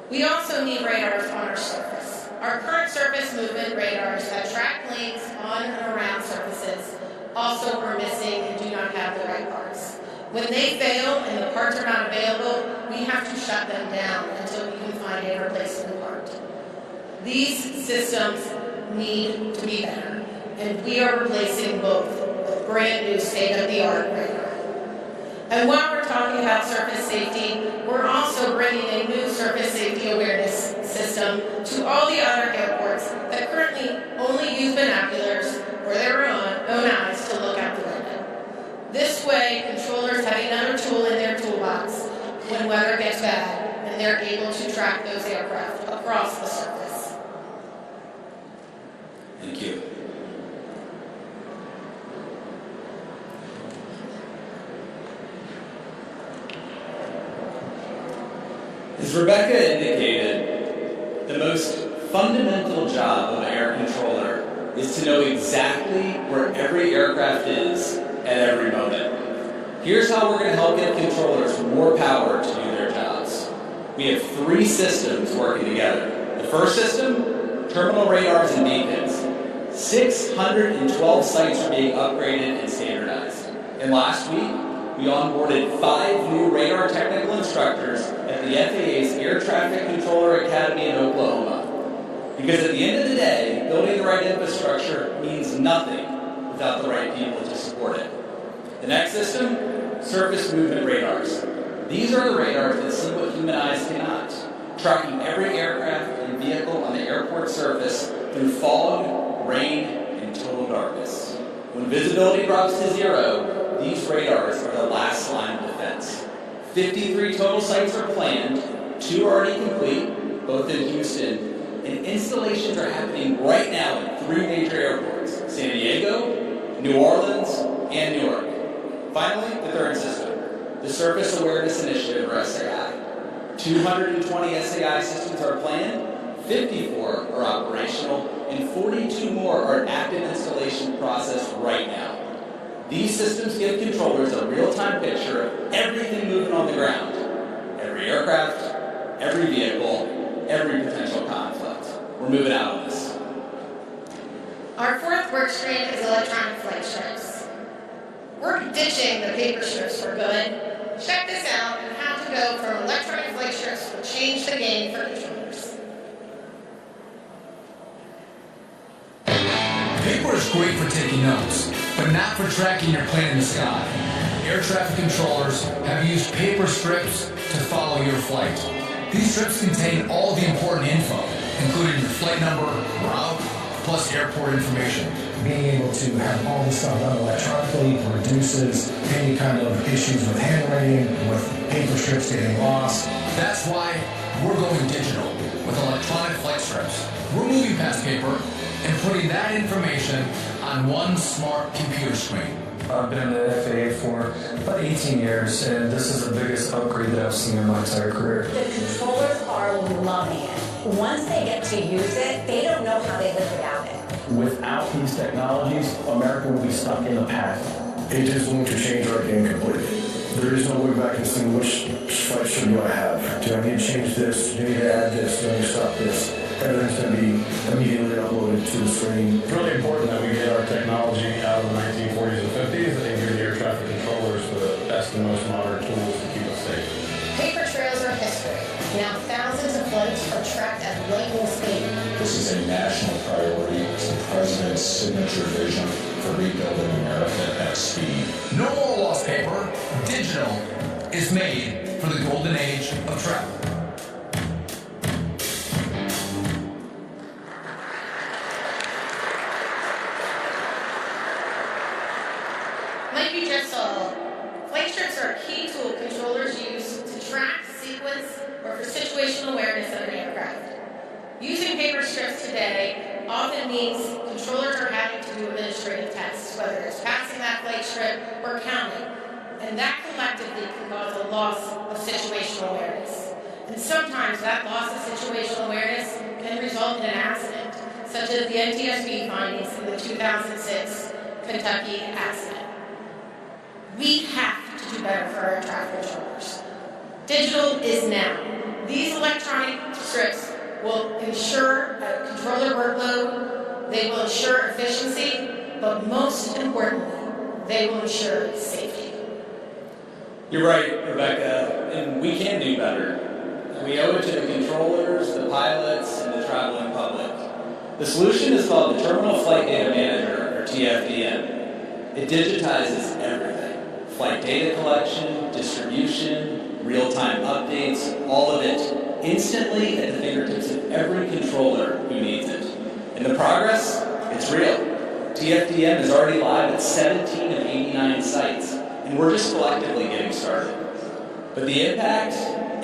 We also need radars on our surface. Our current surface movement radars that track planes on and around surfaces also are missing and do not have the right parts. When they fail and the parts are not available, we have to shut them down until we can find a replacement part. These systems need to be better, and we are replacing both with brand new state-of-the-art radar. And while we're talking about surface safety, we're also bringing a new surface safety awareness system to all the other airports that currently only use binoculars or their own eyes to look out the window. This way, controllers have another tool in their toolbox when weather gets bad, and they're able to track those aircraft across the surface. Thank you. As Rebecca indicated, the most fundamental job of an air controller is to know exactly where every aircraft is at every moment. Here's how we're going to help give controllers more power to do their jobs. We have 3 systems working together. The first system, terminal radars and beacons. 612 sites are being upgraded and standardized. And last week, we onboarded 5 new radar technical instructors at the FAA's Air Traffic Controller Academy in Oklahoma. Because at the end of the day, building the right infrastructure means nothing without the right people to support it. The next system, surface movement radars. These are the radars that see what human eyes cannot, tracking every aircraft and vehicle on the airport surface through fog, rain, and total darkness. When visibility drops to 0, these radars are the last line of defense. 53 total sites are planned, 2 are already complete, both in Houston, and installations are happening right now in 3 major airports, San Diego, New Orleans, and New York. Finally, the third system, the Surface Awareness Initiative, or SAI. 220 SAI systems are planned, 54 are operational, and 42 more are in active installation process right now. These systems give controllers a real-time picture of everything moving on the ground. Every aircraft, every vehicle, every potential conflict. We're moving out on this. Our fourth work stream is electronic flight strips. We're ditching the paper strips for good. Check this out on how to go from electronic flight strips will change the game for controllers. Paper is great for taking notes, but not for tracking your plane in the sky. Air traffic controllers have used paper strips to follow your flight. These strips contain all the important info, including your flight number, route, plus airport information. Being able to have all this stuff done electronically reduces any kind of issues with handwriting, with paper strips getting lost. That's why we're going digital with electronic flight strips. We're moving past paper and putting that information on one smart computer screen. I've been in the FAA for about 18 years, and this is the biggest upgrade that I've seen in my entire career. The controllers are loving it. Once they get to use it, they don't know how they live without it. Without these technologies, America will be stuck in the past. It is going to change our game completely. There is no way back and saying which flight should do I have. Do I need to change this? Do I need to add this? Do I need to stop this? Everything's going to be immediately uploaded to the screen. It's really important that we get our technology out of the 1940s and 50s and give the air traffic controllers the best and most modern tools to keep us safe. Paper trails are history. Now thousands of flights are tracked at lightning speed. This is a national priority. It's the President's signature vision for rebuilding America at speed. No more lost paper. Digital is made for the golden age of travel. Like you just saw, flight strips are a key tool controllers use to track, sequence, or for situational awareness of an aircraft. Using paper strips today often means controllers are having to do administrative tests, whether it's passing that flight strip or counting. and that collectively can cause a loss of situational awareness. And sometimes that loss of situational awareness can result in an accident, such as the NTSB findings in the 2006 Kentucky accident. We have to do better for our traffic controllers. Digital is now. These electronic strips will ensure a controller workload, they will ensure efficiency, but most importantly, they will ensure safety. You're right, Rebecca, and we can do better. We owe it to the controllers, the pilots, and the traveling public. The solution is called the Terminal Flight Data Manager, or TFDM. It digitizes everything. Flight data collection, distribution, real-time updates, all of it, instantly at the fingertips of every controller who needs it. And the progress, it's real. TFDM is already live at 17 of 89 sites, and we're just collectively getting started. But the impact,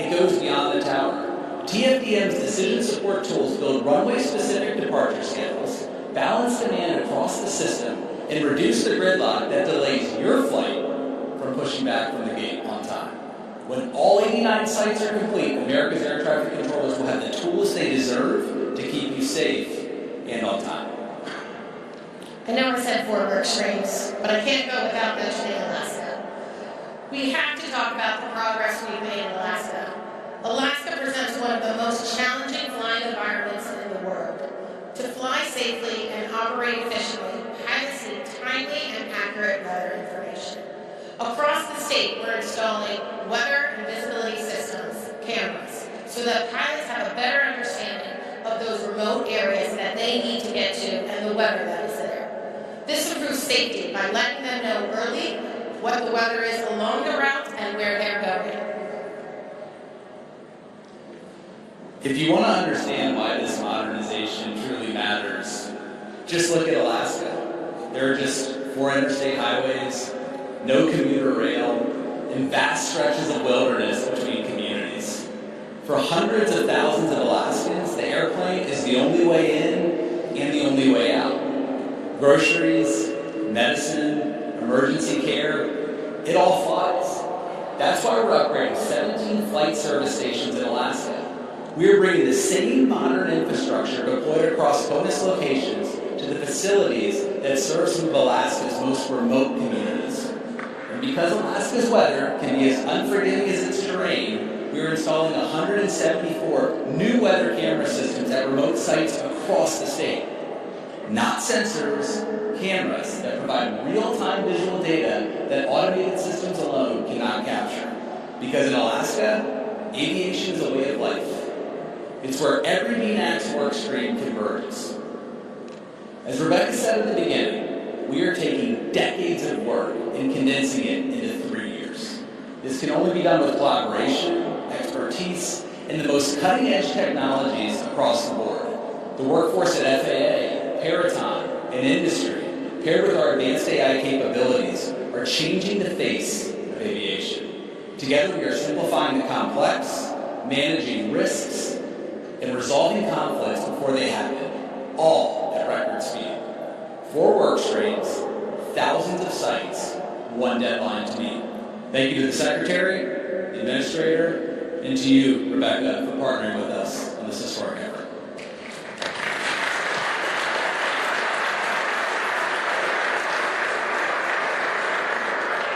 it goes beyond the tower. TFDM's decision support tools build runway-specific departure schedules, balance demand across the system, and reduce the gridlock that delays your flight from pushing back from the gate on time. When all 89 sites are complete, America's air traffic controllers will have the tools they deserve to keep you safe and on time. I know I said 4 work streams, but I can't go without mentioning Alaska. We have to talk about the progress we've made in Alaska. Alaska presents one of the most challenging flying environments in the world. To fly safely and operate efficiently, pilots need timely and accurate weather information. Across the state, we're installing weather and visibility systems, cameras, so that pilots have a better understanding of those remote areas that they need to get to and the weather that is there. This improves safety by letting them know early what the weather is along the route and where they're going. If you want to understand why this modernization truly matters, just look at Alaska. There are just 4 interstate highways, no commuter rail, and vast stretches of wilderness between communities. For hundreds of thousands of Alaskans, the airplane is the only way in and the only way out. Groceries, medicine, emergency care, it all flies. That's why we're upgrading 17 flight service stations in Alaska. We are bringing the same modern infrastructure deployed across bonus locations to the facilities that serve some of Alaska's most remote communities. And because Alaska's weather can be as unforgiving as its terrain, we are installing 174 new weather camera systems at remote sites across the state. Not sensors, cameras that provide real-time visual data that automated systems alone cannot capture. Because in Alaska, aviation is a way of life. It's where every BNAC's work stream converges. As Rebecca said at the beginning, we are taking decades of work and condensing it into 3 years. This can only be done with collaboration, expertise, and the most cutting-edge technologies across the board. The workforce at FAA, Peraton, and industry, paired with our advanced AI capabilities, are changing the face of aviation. Together we are simplifying the complex, managing risks, and resolving conflicts before they happen, all at record speed. 4 work streams, thousands of sites, 1 deadline to meet. Thank you to the Secretary, the Administrator, and to you, Rebecca, for partnering with us on this historic effort.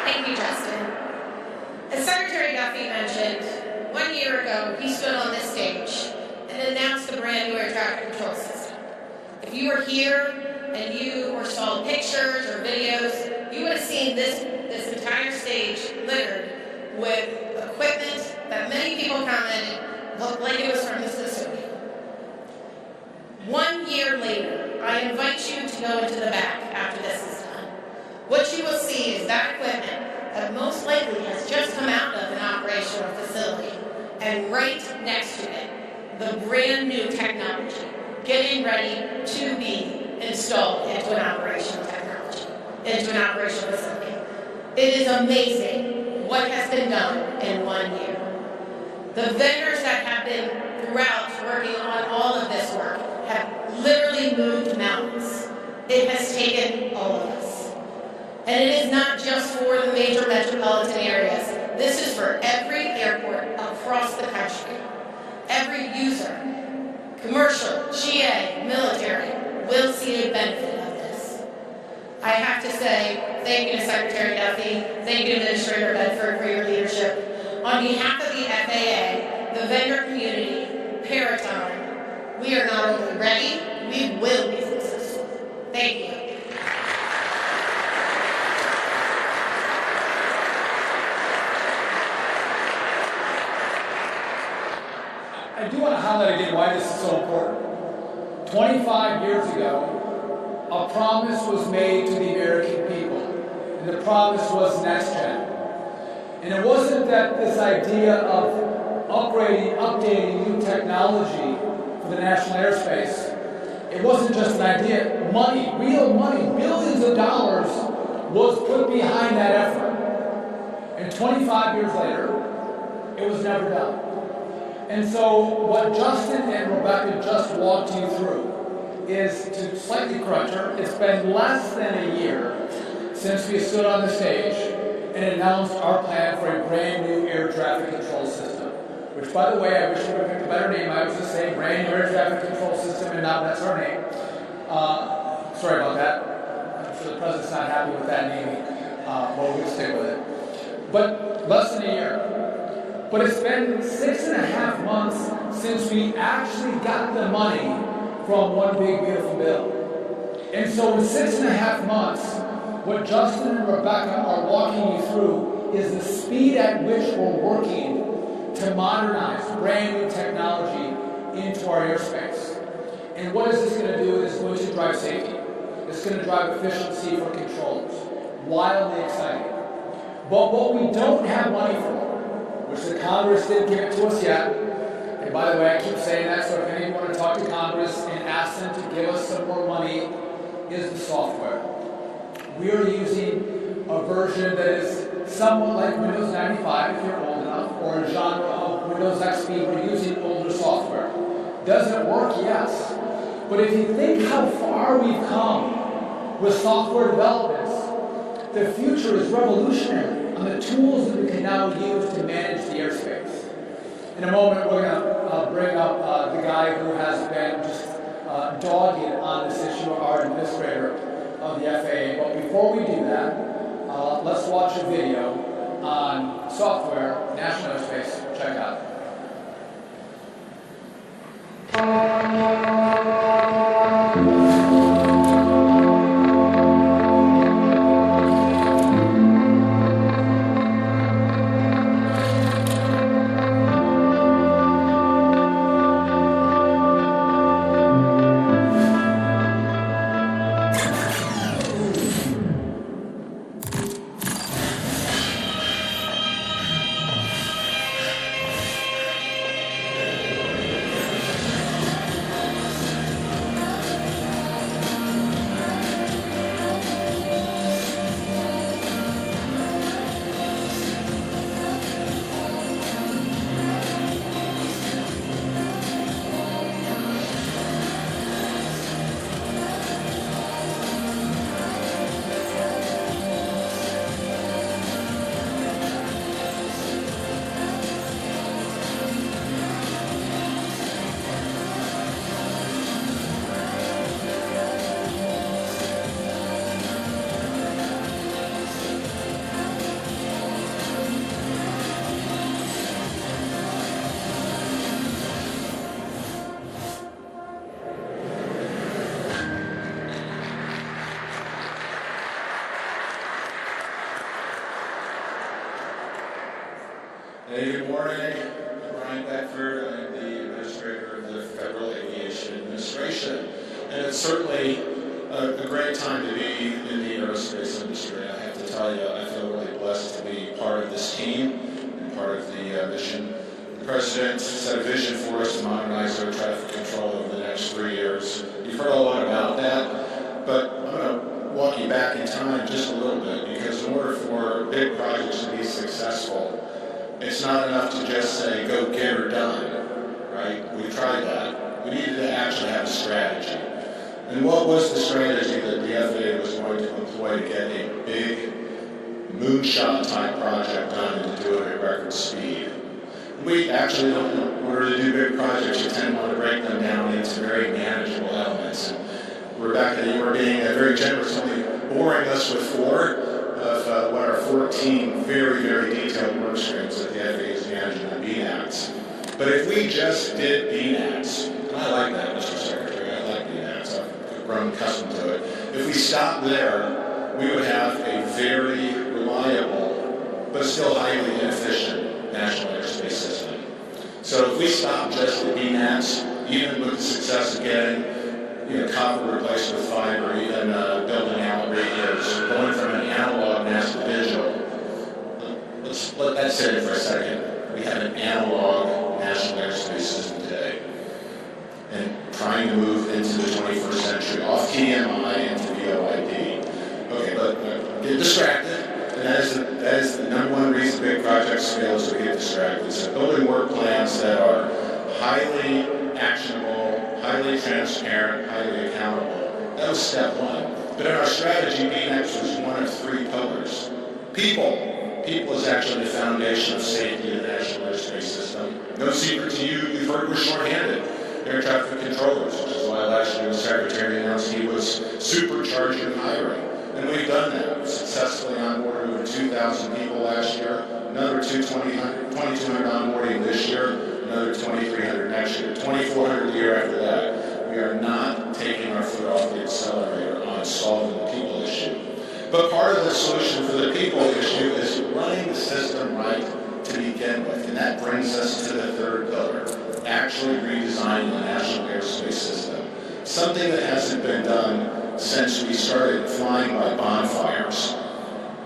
Thank you, Justin. As Secretary Duffy mentioned, 1 year ago, he stood on this stage and announced the brand new air traffic control system. If you were here and you saw pictures or videos, you would have seen this entire stage littered with equipment that many people commented looked like it was from the Smithsonian. 1 year later, I invite you to go into the back after this is done. What you will see is that equipment that most likely has just come out of an operational facility, and right next to it, the brand new technology getting ready to be installed into an operational facility. It is amazing what has been done in 1 year. The vendors that have been throughout working on all of this work have literally moved mountains. It has taken all of us. And it is not just for the major metropolitan areas. This is for every airport across the country. Every user, commercial, GA, military, will see a benefit of this. I have to say thank you to Secretary Duffy, thank you to Administrator Bedford for your leadership. On behalf of the FAA, the vendor community, Paratime, we are not only ready, we will be successful. Thank you. I do want to highlight again why this is so important. 25 years ago, a promise was made to the American people, and the promise was next gen. And it wasn't that this idea of updating new technology for the national airspace, it wasn't just an idea. Money, real money, billions of dollars was put behind that effort. And 25 years later, it was never done. And so what Justin and Rebecca just walked you through is, to slightly correct her, it's been less than a year since we stood on the stage and announced our plan for a brand new air traffic control system. Which, by the way, I wish we would have picked a better name. I was just saying brand new air traffic control system, and now that's our name. Sorry about that. I'm sure the president's not happy with that naming, but we're going to stick with it. But less than a year. But it's been 6.5 months since we actually got the money from One Big Beautiful Bill. And so in 6.5 months, what Justin and Rebecca are walking you through is the speed at which we're working to modernize brand new technology into our airspace. And what is this going to do? It's going to drive safety. It's going to drive efficiency for controllers. Wildly exciting. But what we don't have money for, which the Congress didn't give it to us yet, and by the way, I keep saying that, so if any of you want to talk to Congress and ask them to give us some more money, is the software. We are using a version that is somewhat like Windows 95, if you're old enough, or a genre of Windows XP. We're using older software. Does it work? Yes. But if you think how far we've come with software developments, the future is revolutionary on the tools that we can now use to manage the airspace. In a moment, we're going to bring up the guy who has been just dogged on this issue, our administrator of the FAA. But before we do that, let's watch a video on software, national airspace. Check it out. Hey, good morning. Brian Bedford. I'm the administrator of the Federal Aviation Administration. And it's certainly a great time to be in the aerospace industry. I have to tell you, I feel really blessed to be part of this team and part of the mission. The President set a vision for us to modernize air traffic control over the next 3 years. You've heard a lot about that, but I'm going to walk you back in time just a little bit, because in order for big projects to be successful, it's not enough to just say, go get her done, right? We tried that. We needed to actually have a strategy. And what was the strategy that the FAA was going to employ to get a big moonshot-type project done and to do it at record speed? We actually don't, in order to do big projects, you tend to want to break them down into very manageable elements. And Rebecca, you were being very generous, only boring us with 4 of what are 14 very, very detailed work streams that the FAA is managing on BNATs. But if we just did BNATs, and I like that, Mr. Secretary, I like BNATs, I've grown accustomed to it. If we stopped there, we would have a very reliable, but still highly inefficient national airspace system. So if we stop just at BNATs, even with the success of getting copper replaced with fiber, even building out radios, going from an analog NAS to digital, let's let that sit in for a second. We have an analog national airspace system today, and trying to move into the 21st century off TMI into VOIP. Okay, but get distracted, and that is the number one reason big projects fail, is to get distracted. So building work plans that are highly actionable, highly transparent, highly accountable. That was step 1. But in our strategy, BNAX was one of 3 pillars. People. People is actually the foundation of safety in the national airspace system. No secret to you, you've heard we're short-handed. Air traffic controllers, which is why last year the Secretary announced he was supercharging hiring. And we've done that. We've successfully onboarded over 2,000 people last year, another 2,200 onboarding this year, another 2,300 next year, 2,400 the year after that. We are not taking our foot off the accelerator on solving the people issue. But part of the solution for the people issue is running the system right to begin with. And that brings us to the 3rd pillar, actually redesigning the national airspace system. Something that hasn't been done since we started flying by bonfires,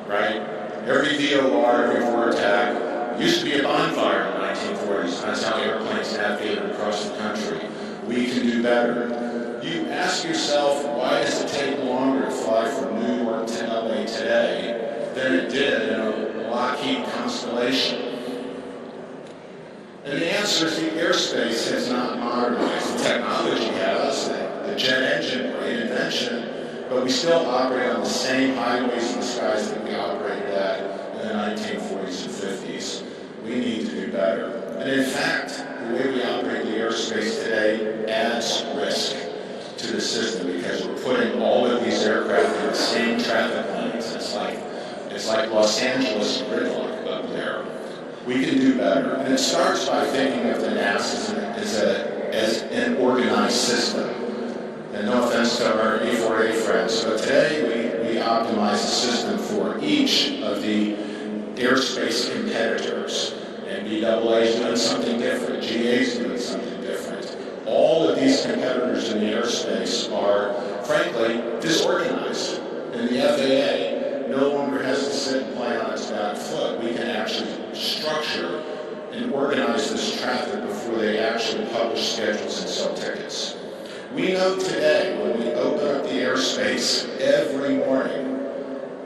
right? Every VOR, every VORTAC used to be a bonfire in the 1940s. That's how airplanes navigated across the country. We can do better. You ask yourself, why does it take longer to fly from New York to LA today than it did in a Lockheed Constellation? And the answer is the airspace has not modernized. The technology has, the jet engine, great invention, but we still operate on the same highways and skies that we operated at in the 1940s and 50s. We need to do better. And in fact, the way we operate the airspace today adds risk to the system, because we're putting all of these aircraft in the same traffic lanes. It's like Los Angeles gridlock up there. We can do better. And it starts by thinking of the NAS as an organized system. And no offense to our E4A friends, but today we optimize the system for each of the airspace competitors. And BAA is doing something different. GA is doing something different. All of these competitors in the airspace are, frankly, disorganized. And the FAA no longer has to sit and play on its back foot. We can actually structure and organize this traffic before they actually publish schedules and sell tickets. We know today, when we open up the airspace every morning,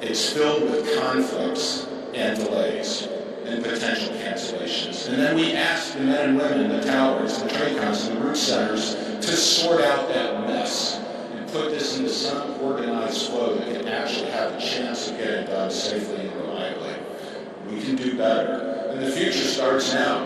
it's filled with conflicts and delays and potential cancellations. And then we ask the men and women in the towers, the TRACONs, and the route centers to sort out that mess and put this into some organized flow that can actually have a chance of getting done safely and reliably. We can do better. And the future starts now.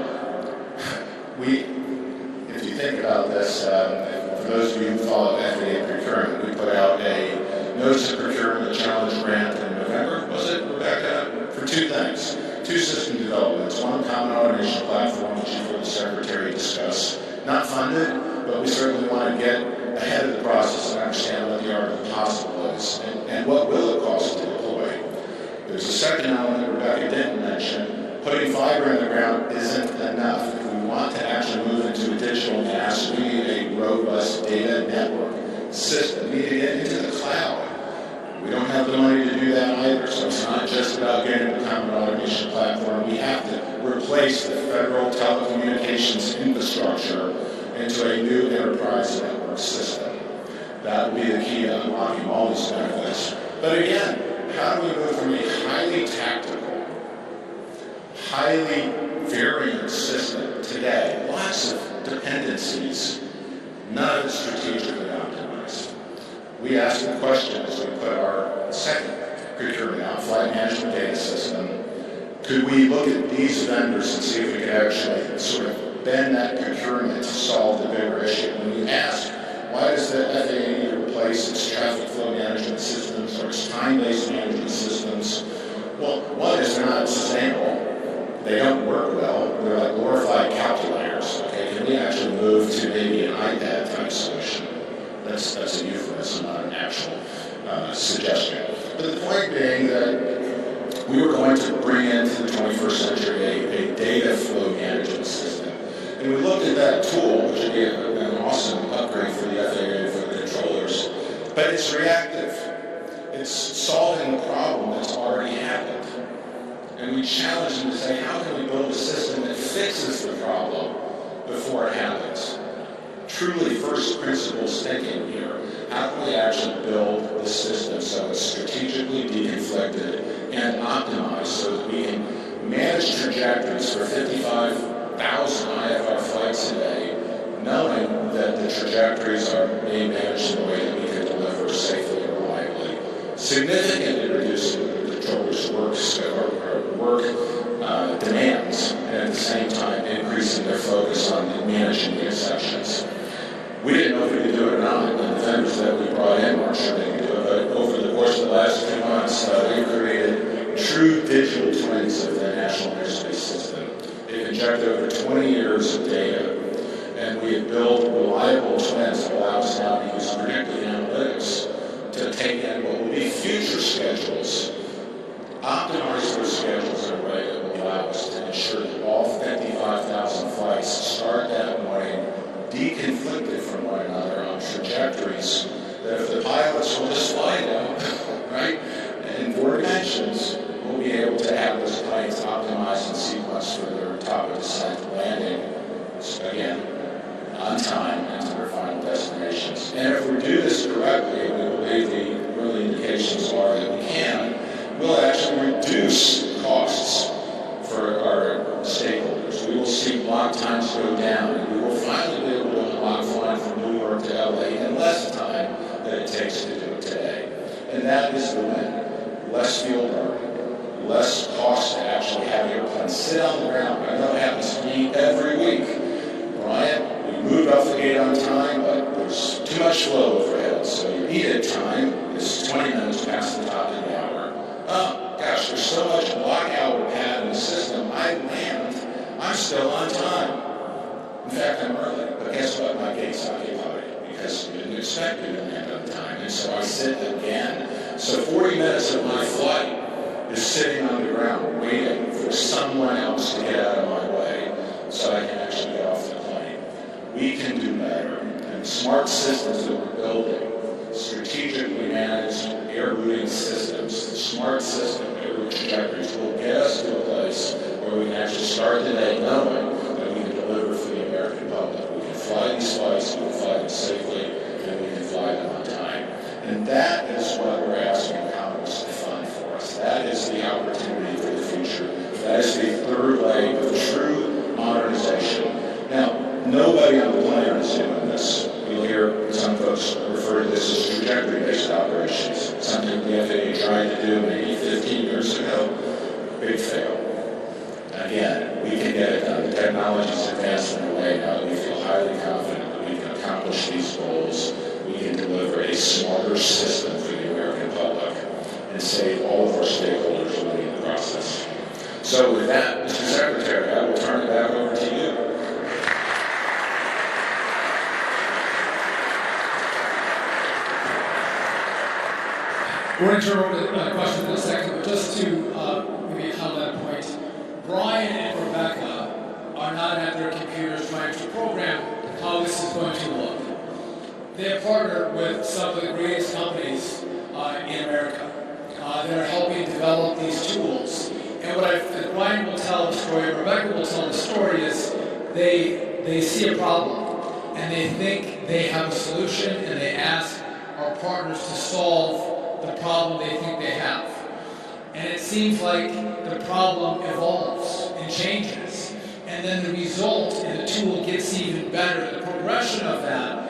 If you think about this, for those of you who follow FAA procurement, we put out a notice of procurement, a challenge grant in November, was it, Rebecca? For 2 things. 2 system developments. One, common automation platform, which you've heard the Secretary discuss. Not funded, but we certainly want to get ahead of the process and understand what the art of the possible is and what will it cost to deploy. There's a second element Rebecca didn't mention. Putting fiber in the ground isn't enough. If we want to actually move into a digital NAS, we need a robust data network system. We need to get into the cloud. We don't have the money to do that either, so it's not just about getting the common automation platform. We have to replace the federal telecommunications infrastructure into a new enterprise network system. That will be the key to unlocking all these benefits. But again, how do we move from a highly tactical, highly variant system today, lots of dependencies, none of it strategically optimized, we asked the question as we put our second procurement out, flight management data system, could we look at these vendors and see if we could actually sort of bend that procurement to solve the bigger issue? When you ask, why does the FAA need to replace its traffic flow management systems or its time-based management systems? Well, one is they're not sustainable. They don't work well. They're like glorified calculators. Okay, can we actually move to maybe an iPad type solution? That's a euphemism, not an actual suggestion. But the point being that we were going to bring into the 21st century a data flow management system. And we looked at that tool, which would be an awesome upgrade for the FAA and for the controllers, but it's reactive. It's solving a problem that's already happened. And we challenge them to say, how can we build a system that fixes the problem before it happens? Truly first principles thinking here. How can we actually build the system so it's strategically deconflicted and optimized so that we can manage trajectories for 55,000 IFR flights a day, knowing that the trajectories are being managed in a way that we can deliver safely and reliably, significantly reducing the controller's work demands, and at the same time increasing their focus on managing the exceptions. We didn't know if we could do it or not, and the vendors that we brought in weren't sure they could do it, but over the course of the last few months, we created true digital twins of the National Airspace System. They've injected over 20 years of data, and we have built reliable twins that allow us now to use predictive analytics to take in what will be future schedules, optimize those schedules in a way that will allow us to ensure that all 55,000 flights start that morning deconflicted from one another on trajectories that if the pilots will just fly down, right, in 4 dimensions, we'll be able to have those planes optimized and sequenced for their top of descent landing, again, on time and to their final destinations. And if we do this correctly, we believe the early indications are that we can, we'll actually reduce costs for our stakeholders. We will see block times go down, and we will finally be able to unlock flying from New York to LA in less time than it takes to do it today. And that is the win. Less fuel burn, less cost to actually have airplanes sit on the ground. I know it happens to me every week. Brian, we moved off the gate on time, but there's too much flow overhead, so your EDIT time is 20 minutes past the top of the hour. Oh, gosh, there's so much block hour pad in the system, I land, I'm still on time. In fact, I'm early, but guess what? My gate's occupied because we didn't expect me to land on time, and so I sit again. So 40 minutes of my flight is sitting on the ground waiting for someone else to get out of my way so I can actually get off the plane. We can do better, and smart systems that we're building, strategically managed air routing systems, smart system air route trajectories will get us to a place where we can actually start the day knowing that we can deliver for the American public. We can fly these flights, we can fly them safely, and we can fly them on time. And that is what we're asking Congress to fund for us. That is the opportunity for the future. That is the third leg of true modernization. Now, nobody on the planet is doing this. You'll hear some folks refer to this as trajectory-based operations, something the FAA tried to do maybe 15 years ago. Big fail. Again, we can get it done. The technology's advanced in a way now that we feel highly confident that we can accomplish these goals. We can deliver a smarter system for the American public and save all of our stakeholders money in the process. So with that, Mr. Secretary, I will turn it back over to you. We're going to turn over to questions in a second, but just to maybe highlight a point, Brian and Rebecca are not at their computers trying to program how this is going to look. They have partnered with some of the greatest companies in America that are helping develop these tools. And what Brian will tell the story, and Rebecca will tell the story, is they see a problem and they think they have a solution, and they ask our partners to solve the problem they think they have. And it seems like the problem evolves and changes, and then the result and the tool gets even better. The progression of that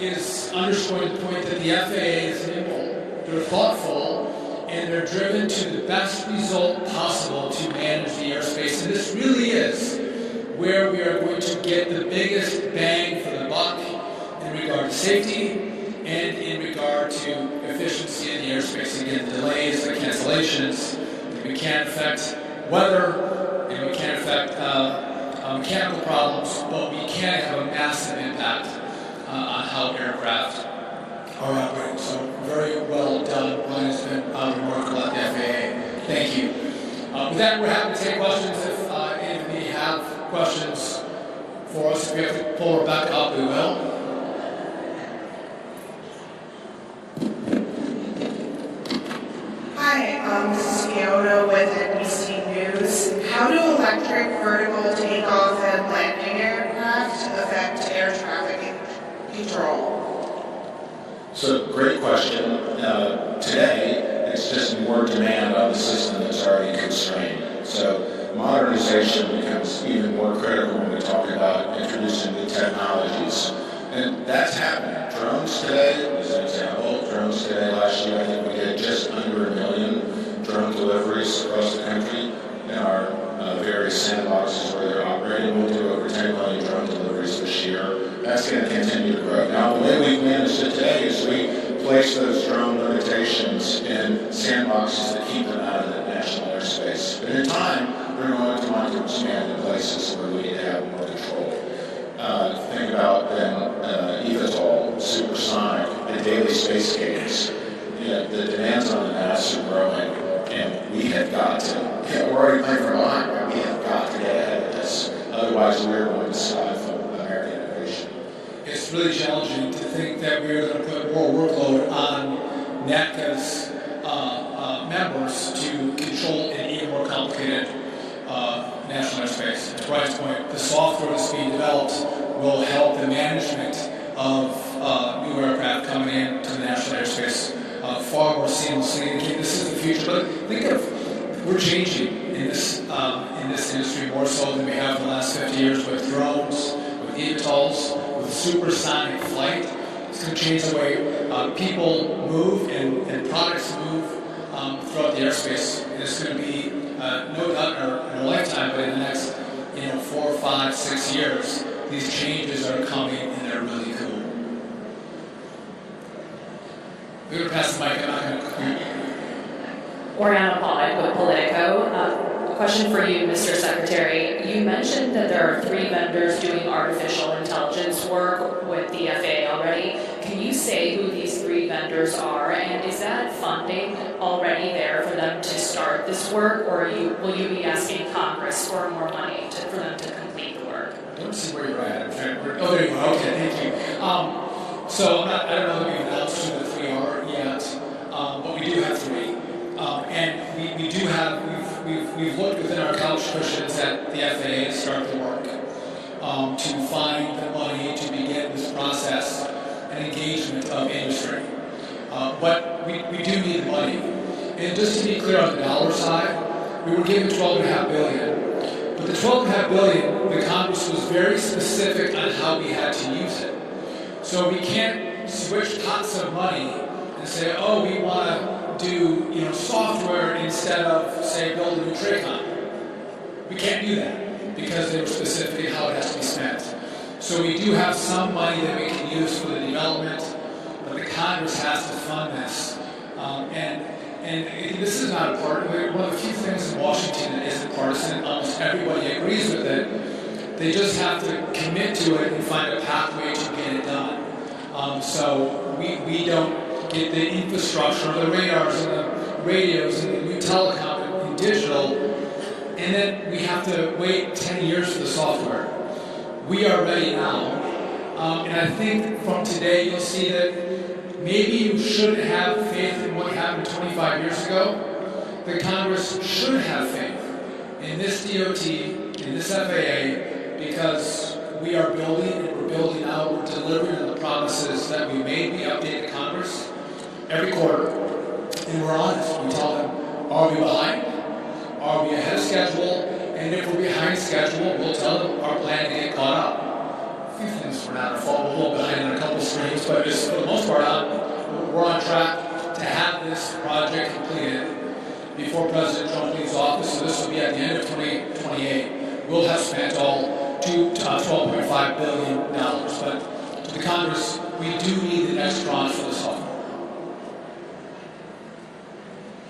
is underscoring the point that the FAA is nimble, they're thoughtful, and they're driven to the best result possible to manage the airspace. And this really is where we are going to get the biggest bang for the buck in regard to safety and in regard to efficiency in the airspace. Again, delays, the cancellations, we can't affect weather, and we can't affect mechanical problems, but we can have a massive impact on how aircraft are operating. So very well done. Brian has been remarkable at the FAA. Thank you. With that, we're happy to take questions. If anybody have questions for us, if we have to pull Rebecca up, we will. Hi, this is Fiona with NBC News. How do electric vertical takeoff and landing aircraft affect air traffic control? So, great question. Today, it's just more demand on the system that's already constrained. So, modernization becomes even more critical when we talk about introducing new technologies. And that's happening. Drones today is an example. Drones today, last year, I think we did just under 1 million drone deliveries across the country in our various sandboxes where they're operating. We'll do over 10 million drone deliveries this year. That's going to continue to grow. Now, the way we've managed it today is we place those drone limitations in sandboxes that keep them out of the national airspace. But in time, we're going to want to expand in places where we need to have more control. Think about then eVTOL, supersonic, the daily space cadence. The demands on the mass are growing, and we have got to, we're already playing for line, right? We have got to get ahead of this. Otherwise, we're going to stifle American innovation. It's really challenging to think that we're going to put more workload on NATCA's members to control an even more complicated national airspace. To Brian's point, the software that's being developed will help the management of new aircraft coming into the national airspace far more seamlessly. This is the future, but think of, we're changing in this industry more so than we have in the last 50 years with drones, with eVTOLs, with supersonic flight. It's going to change the way people move and products move throughout the airspace. And it's going to be no doubt in our lifetime, but in the next 4, 5, 6 years, these changes are coming and they're really cool. We're going to pass the mic. I'm not going to. Oriana Pollack with Politico. Question for you, Mr. Secretary. You mentioned that there are 3 vendors doing artificial intelligence work with the FAA already. Can you say who these 3 vendors are, and is that funding already there for them to start this work, or will you be asking Congress for more money for them to complete the work? I don't see where you're at. Oh, there you are. Okay, thank you. So I don't know that we've announced who the 3 are yet, but we do have 3. And we do have, we've looked within our couch cushions at the FAA to start the work, to find the money to begin this process and engagement of industry. But we do need the money. And just to be clear on the dollar side, we were given $12.5 billion. But the $12.5 billion, the Congress was very specific on how we had to use it. So we can't switch pots of money and say, oh, we want to do software instead of, say, build a new TRACON. We can't do that because they were specific in how it has to be spent. So we do have some money that we can use for the development, but the Congress has to fund this. And this is not a part of it. One of the few things in Washington that isn't partisan, almost everybody agrees with it. They just have to commit to it and find a pathway to get it done. So we don't get the infrastructure, the radars and the radios and the new telecom and digital, and then we have to wait 10 years for the software. We are ready now, and I think from today you'll see that maybe you shouldn't have faith in what happened 25 years ago. The Congress should have faith in this DOT, in this FAA, because we are building and we're building out, we're delivering on the promises that we made. We update the Congress every quarter, and we're honest. We tell them, are we behind? Are we ahead of schedule? And if we're behind schedule, we'll tell them our plan to get caught up. A few things we're not at fault. We're a little behind on a couple of streams, but just for the most part, we're on track to have this project completed before President Trump leaves office. So this will be at the end of 2028. We'll have spent all $12.5 billion. But to the Congress, we do need the next tranche for the software.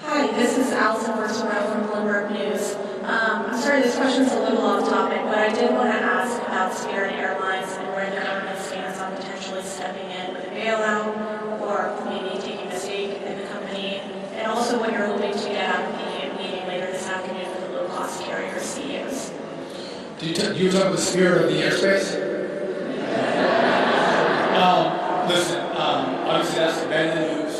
Hi, this is Allison Versatile from Bloomberg News. I'm sorry, this question's a little off topic, but I did want to ask about Spirit Airlines and where the government stands on potentially stepping in with a bailout or maybe taking a stake in the company, and also what you're hoping to get out of the meeting later this afternoon with the low-cost carrier CEOs. You talk about the spirit of the airspace? Listen, obviously that's the bad news.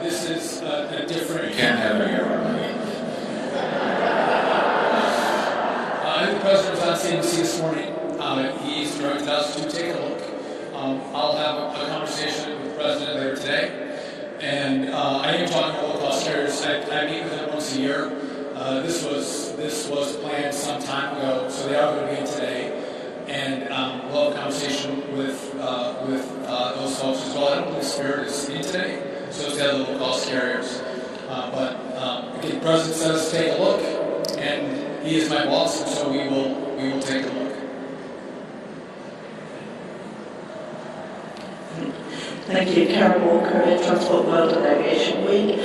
This is a different... You can't have any airline. I think the president was on CNBC this morning. He's directed us to take a look. I'll have a conversation with the president later today. And I am talking to low-cost carriers. I meet with them once a year. This was planned some time ago, so they are going to be in today. And we'll have a conversation with those folks as well. I don't think Spirit is in today, so it's the other low-cost carriers. But again, the president says take a look, and he is my boss, and so we will take a look. Thank you, Karen Walker at Transport World and Aviation Week.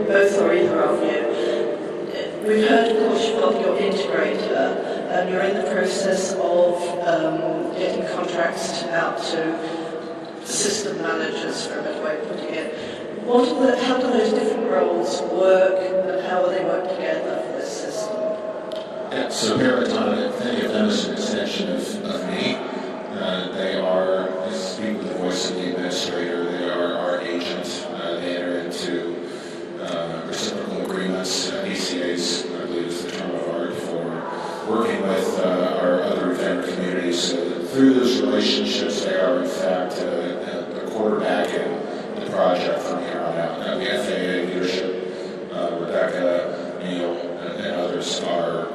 Both or either of you. We've heard, of course, you've got your integrator, and you're in the process of getting contracts out to system managers, for a better way of putting it. How do those different roles work, and how will they work together for this system? Yeah, so Paraton, any of them is an extension of me. They speak with the voice of the administrator. They are our agent. They enter into reciprocal agreements, ECAs, I believe is the term of art, for working with our other vendor communities. So through those relationships, they are in fact the quarterback in the project from here on out. Now, the FAA leadership, Rebecca, Neil, and others are,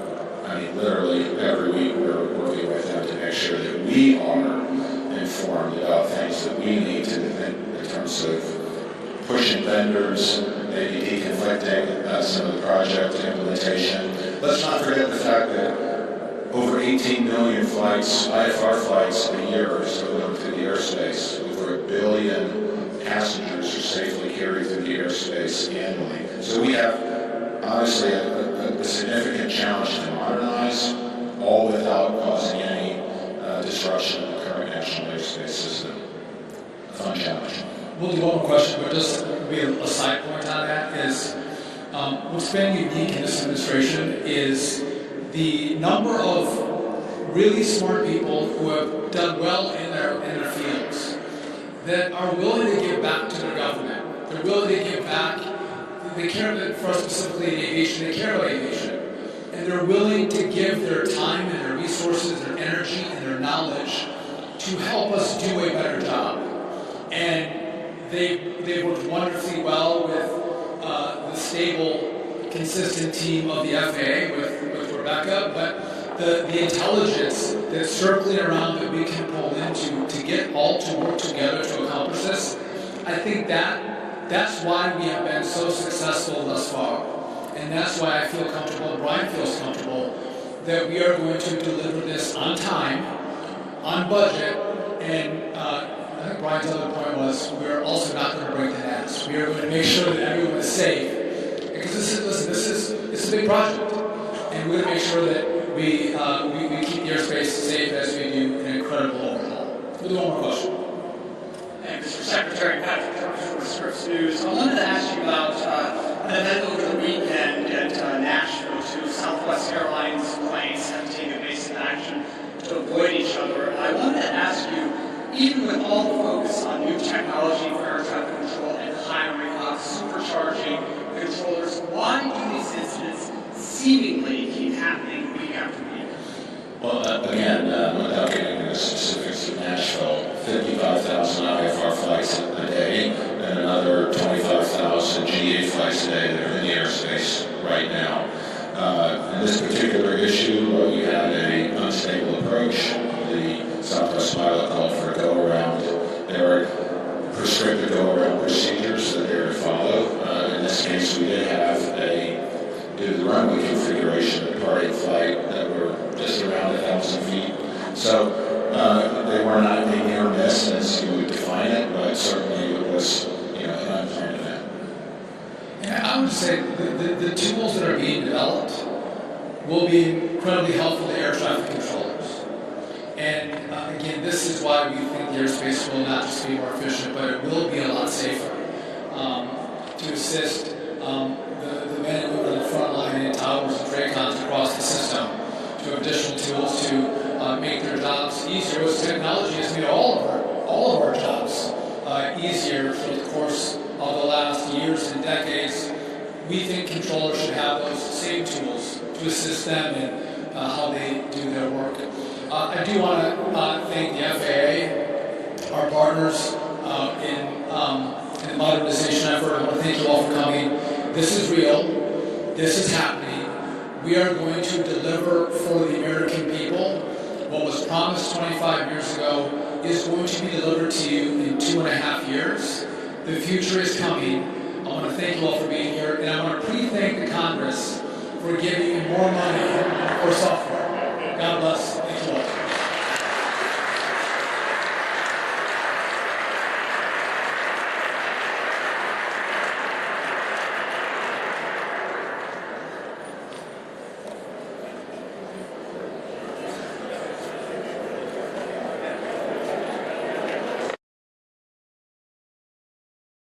literally every week we're working with them to make sure that we are informed about things that we need to in terms of pushing vendors, maybe deconflicting some of the project implementation. Let's not forget the fact that over 18 million flights, IFR flights a year are still going through the airspace. Over 1 billion passengers are safely carried through the airspace annually. So we have obviously a significant challenge to modernize, all without causing any disruption in the current national airspace system. A fun challenge. We'll do one more question, but just to be a side point on that is what's been unique in this administration is the number of really smart people who have done well in their fields that are willing to give back to their government. They're willing to give back. They care about, for us specifically in aviation, they care about aviation. And they're willing to give their time and their resources, their energy and their knowledge to help us do a better job. And they worked wonderfully well with the stable, consistent team of the FAA with Rebecca, but the intelligence that's circling around that we can pull into to get all to work together to accomplish this, I think that's why we have been so successful thus far. And that's why I feel comfortable, and Brian feels comfortable, that we are going to deliver this on time, on budget, and I think Brian's other point was we're also not going to break the nets. We are going to make sure that everyone is safe. Because this is a big project. And we're going to make sure that we keep the airspace safe as we do an incredible overhaul. We'll do one more question. Mr. Secretary Patrick George from Scripps News. I wanted to ask you about an event over the weekend at Nashville. Two Southwest Airlines planes have taken evasive action to avoid each other. I wanted to ask you, even with all the focus on new technology for air traffic control and hiring of supercharging controllers, why do these incidents seemingly keep happening week after week? Well, again, without getting into the specifics of Nashville, 55,000 IFR flights a day and another 25,000 GA flights a day that are in the airspace right now. In this particular issue, we had an unstable approach. The Southwest pilot called for a go as you would define it, but certainly it was, an unplanned event. And I would say the tools that are being developed will be incredibly helpful to air traffic controllers. And again, this is why we think the airspace will not just be more efficient, but it will be a lot safer to assist the men and women on the front line in towers and TRACONs across the system to have additional tools to make their jobs easier. As technology has made all of our jobs easier through the course of the last years and decades, we think controllers should have those same tools to assist them in how they do their work. I do want to thank the FAA, our partners in the modernization effort. I want to thank you all for coming. This is real. This is happening. We are going to deliver for the American people. What was promised 25 years ago is going to be delivered to you in 2.5 years. The future is coming. I want to thank you all for being here, and I want to pre-thank the Congress for giving you more money for software. God bless.